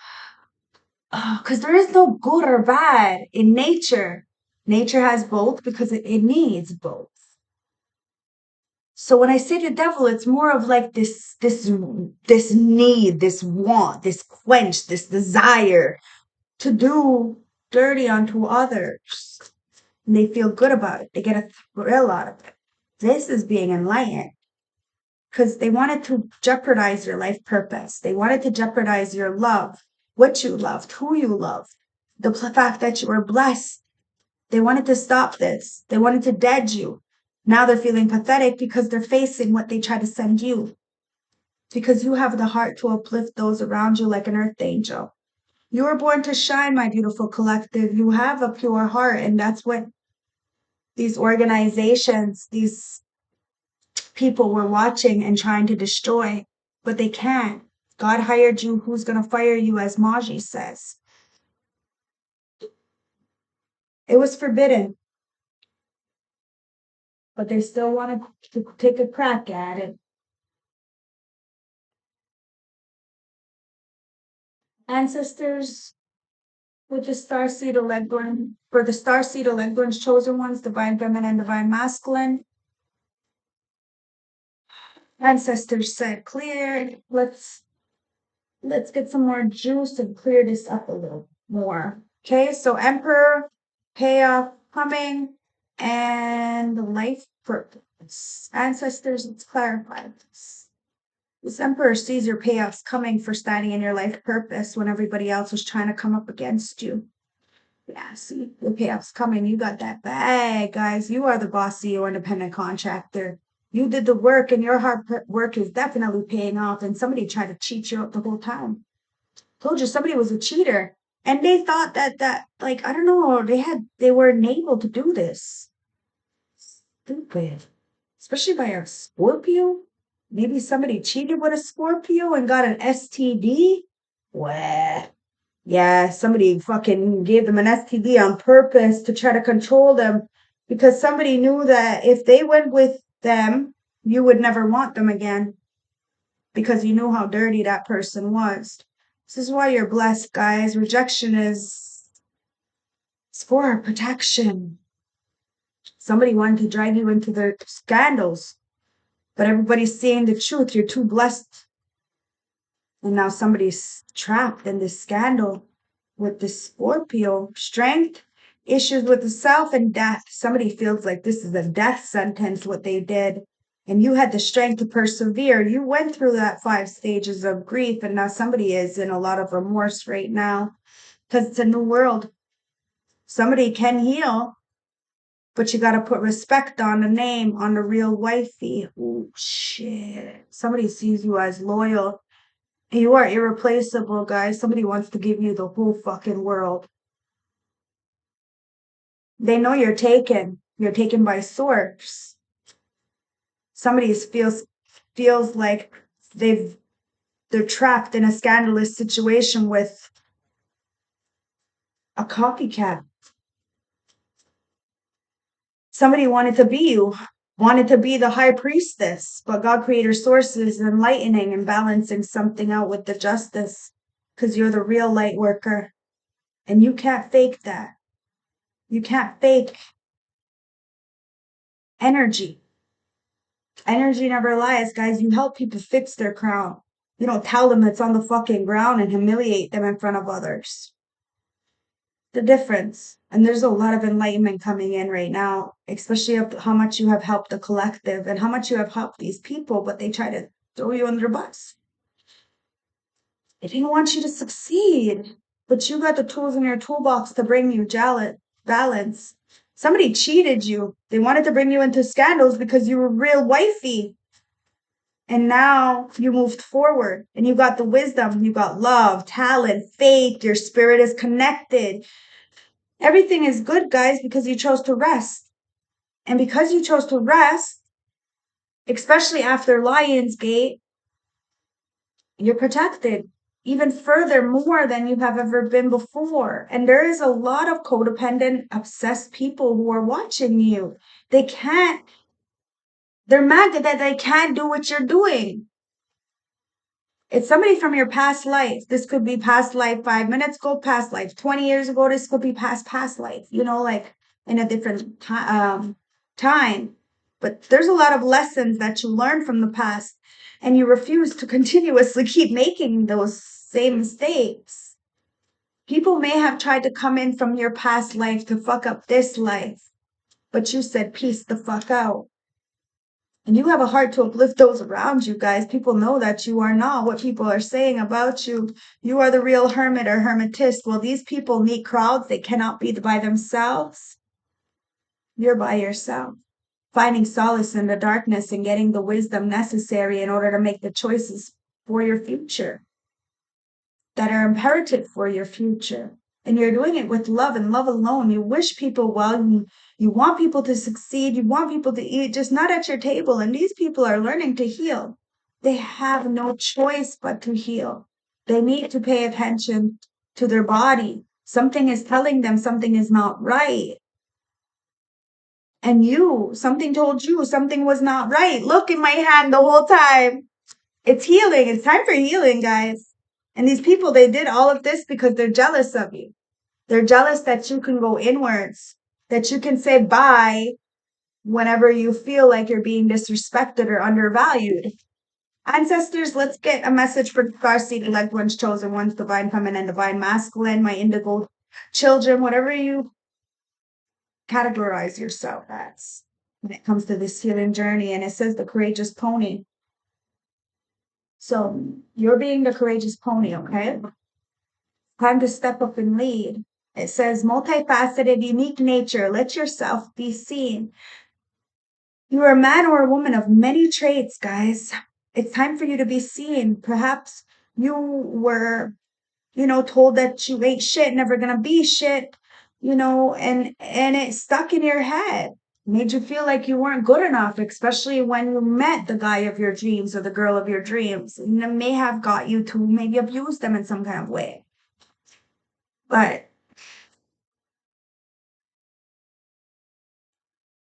because there is no good or bad in nature. Nature has both because it needs both. So when I say the devil, it's more of like this need, this want, this quench, this desire to do dirty unto others. And they feel good about it. They get a thrill out of it. This is being enlightened because they wanted to jeopardize your life purpose. They wanted to jeopardize your love, what you loved, who you loved, the fact that you were blessed. They wanted to stop this. They wanted to dead you. Now they're feeling pathetic because they're facing what they try to send you. because you have the heart to uplift those around you like an earth angel. You were born to shine, my beautiful collective. You have a pure heart, and that's what these organizations, these people were watching and trying to destroy, but they can't. God hired you. Who's going to fire you, as Maji says? It was forbidden, but they still wanted to take a crack at it. Ancestors with the starseed Elegorn, for the starseed Elegorn's chosen ones, divine feminine, divine masculine. Ancestors said, clear. Let's get some more juice and clear this up a little more. Okay, so Emperor, payoff coming, and the life purpose. Ancestors, let's clarify this. This Emperor sees your payoffs coming for standing in your life purpose when everybody else was trying to come up against you. Yeah, see, the payoffs coming. You got that bag, guys. You are the boss of your independent contractor. You did the work, and your hard work is definitely paying off. And somebody tried to cheat you out the whole time. Told you somebody was a cheater, and they thought that like, I don't know, they were enabled to do this. Stupid. Especially by a Scorpio. Maybe somebody cheated with a Scorpio and got an STD. Well, yeah, somebody fucking gave them an STD on purpose to try to control them, because somebody knew that if they went with them, you would never want them again, because you knew how dirty that person was. This is why you're blessed, guys. Rejection is it's for our protection. Somebody wanted to drag you into their scandals, but everybody's seeing the truth. You're too blessed. And now somebody's trapped in this scandal with this Scorpio. Strength, issues with the self, and death. Somebody feels like this is a death sentence, what they did. And you had the strength to persevere. You went through that 5 stages of grief, and now somebody is in a lot of remorse right now because it's a new world. Somebody can heal, but you got to put respect on the name, on the real wifey. Oh, shit. Somebody sees you as loyal. You are irreplaceable, guys. Somebody wants to give you the whole fucking world. They know you're taken. You're taken by source. Somebody feels like they're trapped in a scandalous situation with a copycat. Somebody wanted to be you, wanted to be the high priestess, but God creator source is enlightening and balancing something out with the justice, because you're the real light worker, and you can't fake that. You can't fake energy. Energy never lies, guys. You help people fix their crown. You don't tell them it's on the fucking ground and humiliate them in front of others. The difference. And there's a lot of enlightenment coming in right now, especially of how much you have helped the collective and how much you have helped these people, but they try to throw you under the bus. They didn't want you to succeed, but you got the tools in your toolbox to bring you balance. Somebody cheated you. They wanted to bring you into scandals because you were real wifey. And now you moved forward and you got the wisdom, you got love, talent, faith, your spirit is connected. Everything is good, guys, because you chose to rest. And because you chose to rest, especially after Lionsgate, you're protected even further, more than you have ever been before. And there is a lot of codependent, obsessed people who are watching you. They're mad that they can't do what you're doing. It's somebody from your past life. This could be past life 5 minutes ago, past life 20 years ago. This could be past life, like in a different time. But there's a lot of lessons that you learn from the past, and you refuse to continuously keep making those same mistakes. People may have tried to come in from your past life to fuck up this life, but you said peace the fuck out. And you have a heart to uplift those around you, guys. People know that you are not what people are saying about you. You are the real hermit or hermetist. Well, these people need crowds. They cannot be by themselves. You're by yourself, finding solace in the darkness and getting the wisdom necessary in order to make the choices for your future, that are imperative for your future. And you're doing it with love and love alone. You wish people well. You want people to succeed. You want people to eat, just not at your table. And these people are learning to heal. They have no choice but to heal. They need to pay attention to their body. Something is telling them something is not right. And something told you something was not right. Look in my hand the whole time. It's healing. It's time for healing, guys. And these people, they did all of this because they're jealous of you. They're jealous that you can go inwards, that you can say bye whenever you feel like you're being disrespected or undervalued. Ancestors, let's get a message for star-seeded loved ones, chosen ones, divine feminine, divine masculine, my indigo children, whatever you categorize yourself as when it comes to this healing journey. And it says the courageous pony. So you're being the courageous pony, okay? Time to step up and lead. It says multifaceted, unique nature. Let yourself be seen. You are a man or a woman of many traits, guys. It's time for you to be seen. Perhaps you were, told that you ain't shit, never gonna be shit, and it stuck in your head. Made you feel like you weren't good enough, especially when you met the guy of your dreams or the girl of your dreams. And it may have got you to maybe abuse them in some kind of way. But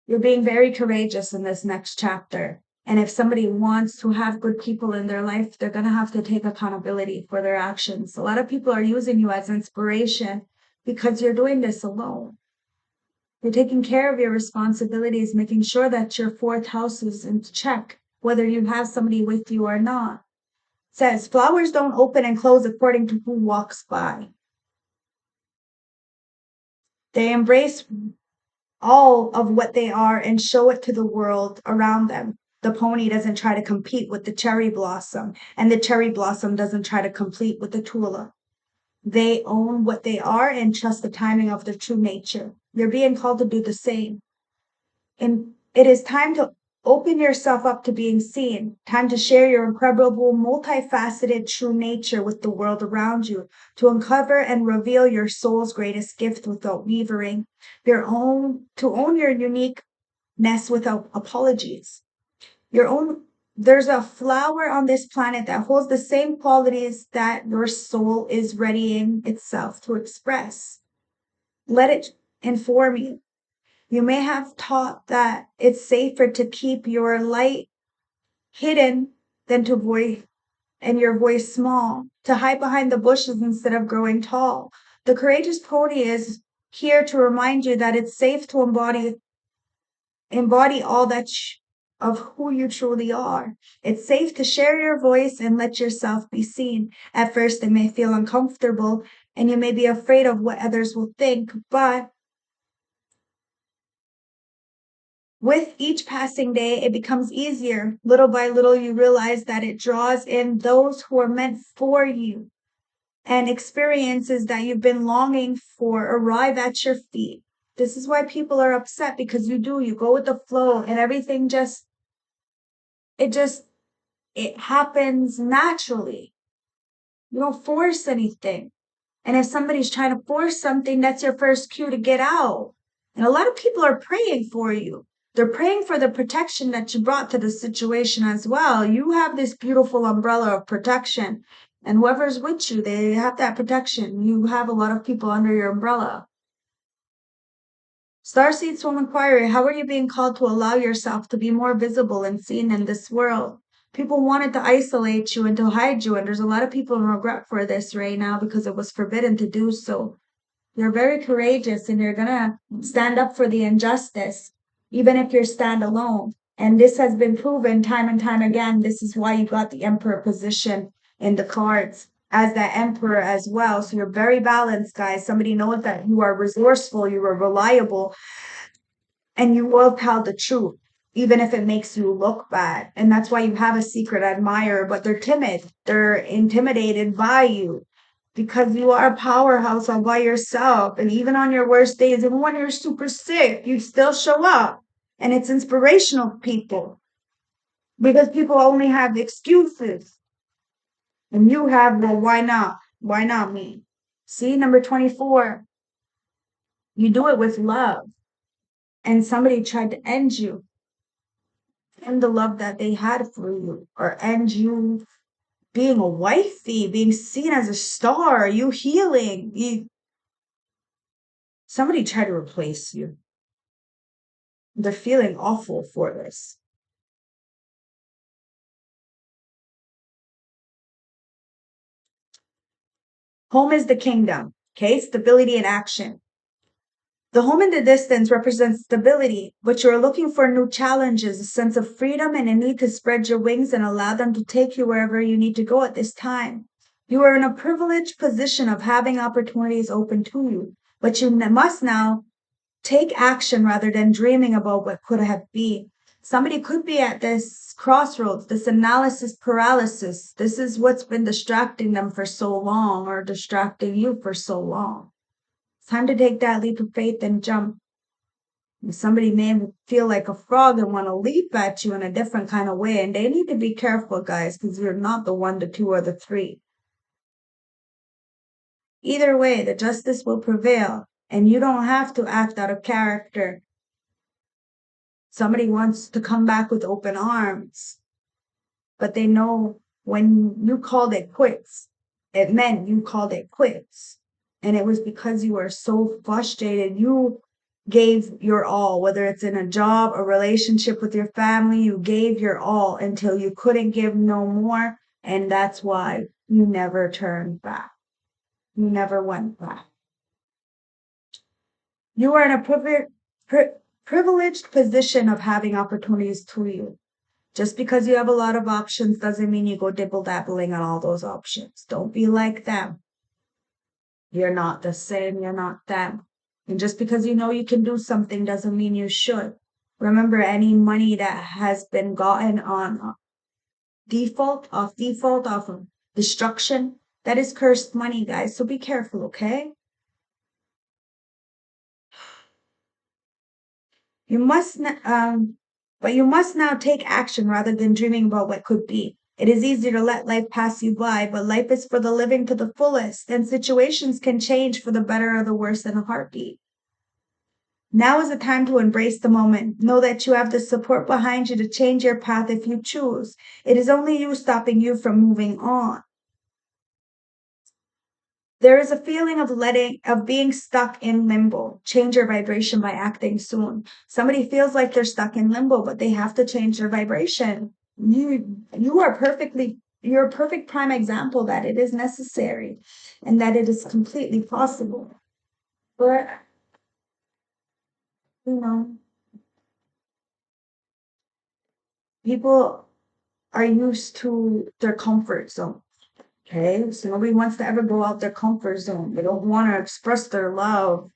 you're being very courageous in this next chapter. And if somebody wants to have good people in their life, they're going to have to take accountability for their actions. A lot of people are using you as inspiration because you're doing this alone. You're taking care of your responsibilities, making sure that your fourth house is in check, whether you have somebody with you or not. It says, flowers don't open and close according to who walks by. They embrace all of what they are and show it to the world around them. The pony doesn't try to compete with the cherry blossom, and the cherry blossom doesn't try to compete with the tulip. They own what they are and trust the timing of their true nature. You're being called to do the same. And it is time to open yourself up to being seen. Time to share your incredible, multifaceted true nature with the world around you, to uncover and reveal your soul's greatest gift without wavering, to own your uniqueness without apologies. There's a flower on this planet that holds the same qualities that your soul is readying itself to express. Let it inform you. You may have taught that it's safer to keep your light hidden than and your voice small, to hide behind the bushes instead of growing tall. The courageous pony is here to remind you that it's safe to embody all of who you truly are. It's safe to share your voice and let yourself be seen. At first, it may feel uncomfortable and you may be afraid of what others will think, but with each passing day, it becomes easier. Little by little, you realize that it draws in those who are meant for you, and experiences that you've been longing for arrive at your feet. This is why people are upset, because you go with the flow and everything it happens naturally. You don't force anything. And if somebody's trying to force something, that's your first cue to get out. And a lot of people are praying for you. They're praying for the protection that you brought to the situation as well. You have this beautiful umbrella of protection. And whoever's with you, they have that protection. You have a lot of people under your umbrella. Starseed Soul Inquiry, how are you being called to allow yourself to be more visible and seen in this world? People wanted to isolate you and to hide you, and there's a lot of people in regret for this right now because it was forbidden to do so. You're very courageous and you're gonna stand up for the injustice, even if you're stand alone. And this has been proven time and time again. This is why you got the Emperor position in the cards as that Emperor as well. So you're very balanced, guys. Somebody knows that you are resourceful, you are reliable, and you will tell the truth, even if it makes you look bad. And that's why you have a secret admirer, but they're timid. They're intimidated by you because you are a powerhouse all by yourself. And even on your worst days, even when you're super sick, you still show up. And it's inspirational, people, because people only have excuses. And you have, well, why not? Why not me? See, number 24, you do it with love. And somebody tried to end you and the love that they had for you, or end you being a wifey, being seen as a star, you healing. Somebody tried to replace you. They're feeling awful for this. Home is the kingdom, okay? Stability and action. The home in the distance represents stability, but you are looking for new challenges, a sense of freedom, and a need to spread your wings and allow them to take you wherever you need to go at this time. You are in a privileged position of having opportunities open to you, but you must now take action rather than dreaming about what could have been. Somebody could be at this crossroads, this analysis paralysis. This is what's been distracting them for so long, or distracting you for so long. It's time to take that leap of faith and jump. Somebody may feel like a frog and want to leap at you in a different kind of way, and they need to be careful, guys, because you're not the one, the two, or the three. Either way, the justice will prevail, and you don't have to act out of character. Somebody wants to come back with open arms, but they know when you called it quits, it meant you called it quits. And it was because you were so frustrated. You gave your all, whether it's in a job, a relationship with your family, you gave your all until you couldn't give no more. And that's why you never turned back. You never went back. You are in a privileged position of having opportunities to you. Just because you have a lot of options doesn't mean you go dibble dabbling on all those options. Don't be like them. You're not the same. You're not them. And just because you know you can do something doesn't mean you should. Remember, any money that has been gotten on default, off of destruction, that is cursed money, guys. So be careful, okay? You must, but you must now take action rather than dreaming about what could be. It is easy to let life pass you by, but life is for the living to the fullest, and situations can change for the better or the worse in a heartbeat. Now is the time to embrace the moment. Know that you have the support behind you to change your path if you choose. It is only you stopping you from moving on. There is a feeling of being stuck in limbo. Change your vibration by acting soon. Somebody feels like they're stuck in limbo, but they have to change their vibration. You're a perfect prime example that it is necessary and that it is completely possible. But, you know, people are used to their comfort zone. Okay, so nobody wants to ever go out their comfort zone. They don't want to express their love.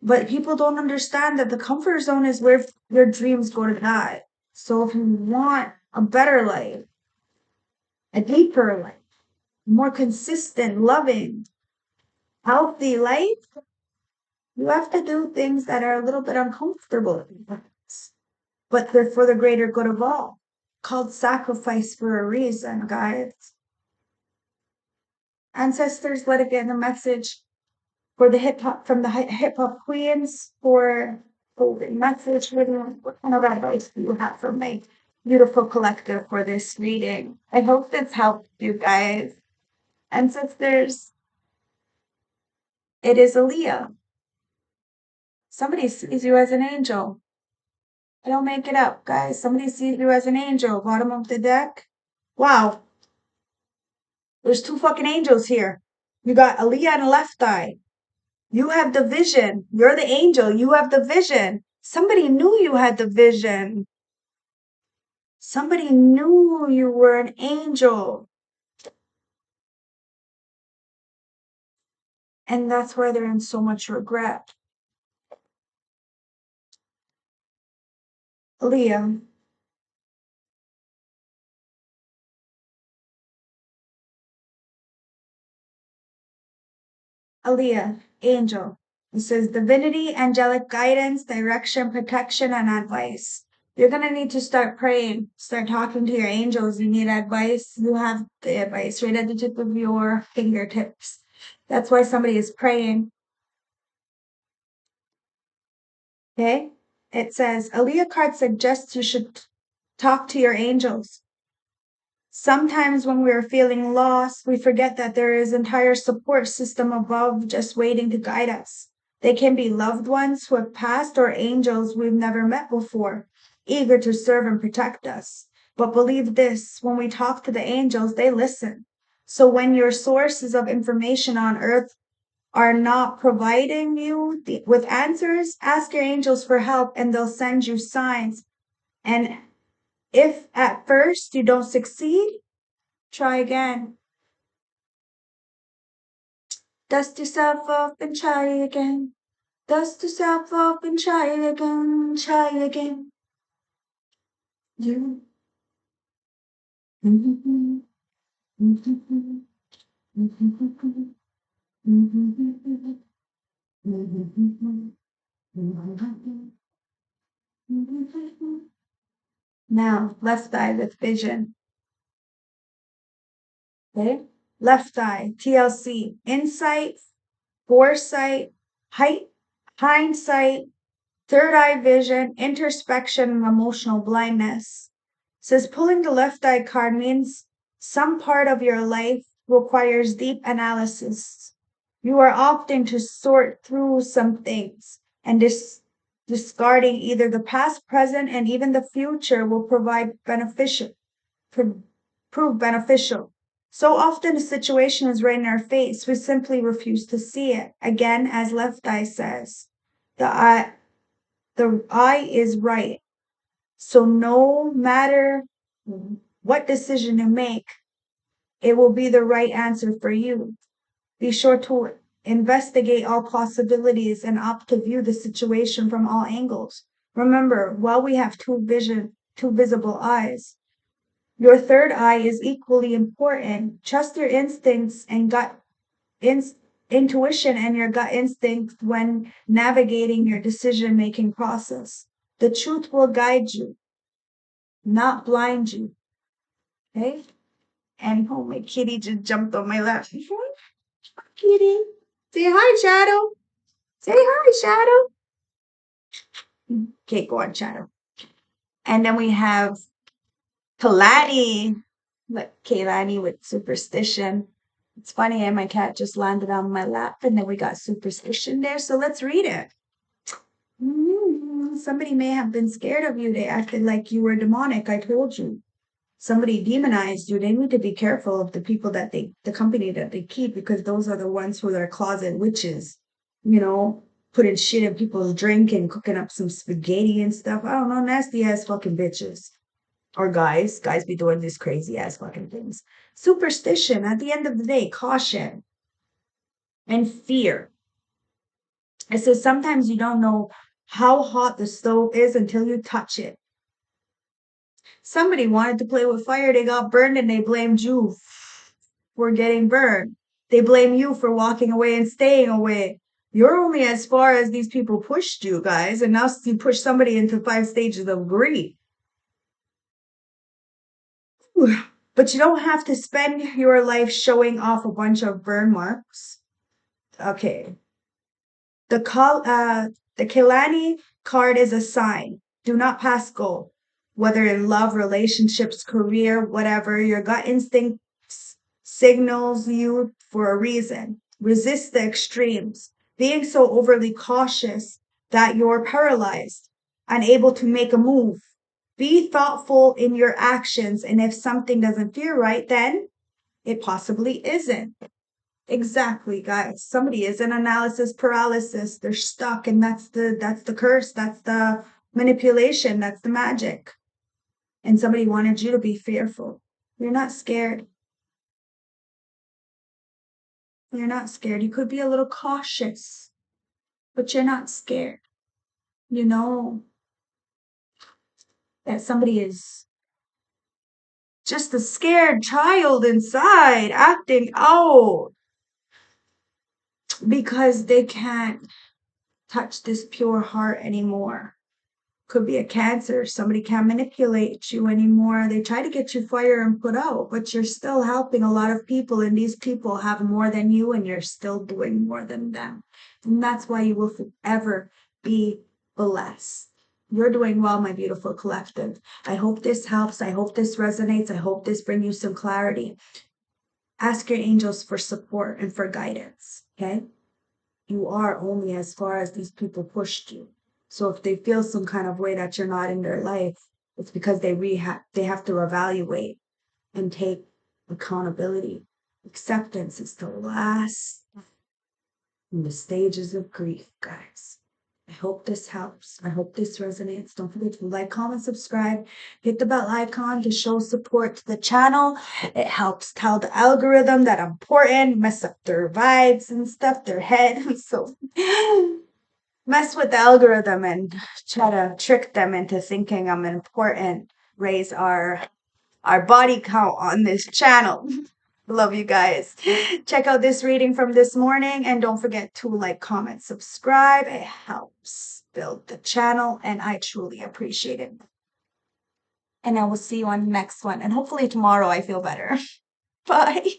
But people don't understand that the comfort zone is where your dreams go to die. So if you want a better life, a deeper life, more consistent, loving, healthy life, you have to do things that are a little bit uncomfortable. But they're for the greater good of all. Called sacrifice for a reason, guys. Ancestors, let it get in the message for the hip hop from the hip hop queens for the message. What kind of advice do you have for my beautiful collective for this reading? I hope this helped you guys. And sisters, it is Aaliyah. Somebody sees you as an angel. I don't make it up, guys. Somebody sees you as an angel. Bottom of the deck. Wow, there's two fucking angels here. You got Aaliyah on the left eye. You have the vision. You're the angel. You have the vision. Somebody knew you had the vision. Somebody knew you were an angel. And that's why they're in so much regret. Aaliyah. Aaliyah, angel. It says divinity, angelic guidance, direction, protection, and advice. You're going to need to start praying, start talking to your angels. You need advice. You have the advice right at the tip of your fingertips. That's why somebody is praying. Okay? It says, Aliyah card suggests you should talk to your angels. Sometimes when we're feeling lost, we forget that there is an entire support system above just waiting to guide us. They can be loved ones who have passed or angels we've never met before, eager to serve and protect us. But believe this, when we talk to the angels, they listen. So when your sources of information on earth are not providing you with answers, ask your angels for help and they'll send you signs. And if at first you don't succeed, try again. Dust yourself off and try again. Dust yourself off and try again. Try again. You. Now, left eye with vision. Okay? Left eye, TLC, insight, foresight, hindsight, third eye vision, introspection, and emotional blindness. It says pulling the left eye card means some part of your life requires deep analysis. You are opting to sort through some things and discarding either the past, present, and even the future will prove beneficial. So often a situation is right in our face, we simply refuse to see it. Again, as Left Eye says, the eye is right. So no matter what decision you make, it will be the right answer for you. Be sure to investigate all possibilities and opt to view the situation from all angles. Remember, while we have two visible eyes, your third eye is equally important. Trust your instincts and intuition and your gut instinct when navigating your decision-making process. The truth will guide you, not blind you. Okay? And oh, my kitty just jumped on my lap. Kitty. Say hi, Shadow. Say hi, Shadow. Okay, go on, Shadow. And then we have Kalani. Look, Kaylani with superstition. It's funny, my cat just landed on my lap, and then we got superstition there. So let's read it. Somebody may have been scared of you. They acted like you were demonic. I told you. Somebody demonized you. They need to be careful of the people the company that they keep, because those are the ones who are closet witches, putting shit in people's drink and cooking up some spaghetti and stuff. I don't know, nasty ass fucking bitches. Or guys be doing these crazy ass fucking things. Superstition, at the end of the day, caution and fear. It says sometimes you don't know how hot the stove is until you touch it. Somebody wanted to play with fire, they got burned, and they blamed you for getting burned. They blame you for walking away and staying away. You're only as far as these people pushed you, guys, and now you push somebody into 5 stages of grief. But you don't have to spend your life showing off a bunch of burn marks. Okay. The Kelani card is a sign. Do not pass go. Whether in love, relationships, career, whatever, your gut instinct signals you for a reason. Resist the extremes. Being so overly cautious that you're paralyzed, unable to make a move. Be thoughtful in your actions, and if something doesn't feel right, then it possibly isn't. Exactly, guys. Somebody is in analysis paralysis. They're stuck, and that's the curse. That's the manipulation. That's the magic. And somebody wanted you to be fearful. You're not scared. You're not scared. You could be a little cautious, but you're not scared. You know that somebody is just a scared child inside acting out because they can't touch this pure heart anymore. Could be a cancer. Somebody can't manipulate you anymore. They try to get you fired and put out, but you're still helping a lot of people, and these people have more than you, and you're still doing more than them. And that's why you will forever be blessed. You're doing well, my beautiful collective. I hope this helps. I hope this resonates. I hope this brings you some clarity. Ask your angels for support and for guidance, okay? You are only as far as these people pushed you. So if they feel some kind of way that you're not in their life, it's because they have to evaluate and take accountability. Acceptance is the last in the stages of grief, guys. I hope this helps. I hope this resonates. Don't forget to like, comment, subscribe. Hit the bell icon to show support to the channel. It helps tell the algorithm that I'm important, mess up their vibes and stuff, their head. So mess with the algorithm and try to trick them into thinking I'm important. Raise our body count on this channel. Love you guys. Check out this reading from this morning, and don't forget to like, comment, subscribe. It helps build the channel, and I truly appreciate it. And I will see you on the next one, and hopefully tomorrow I feel better. Bye.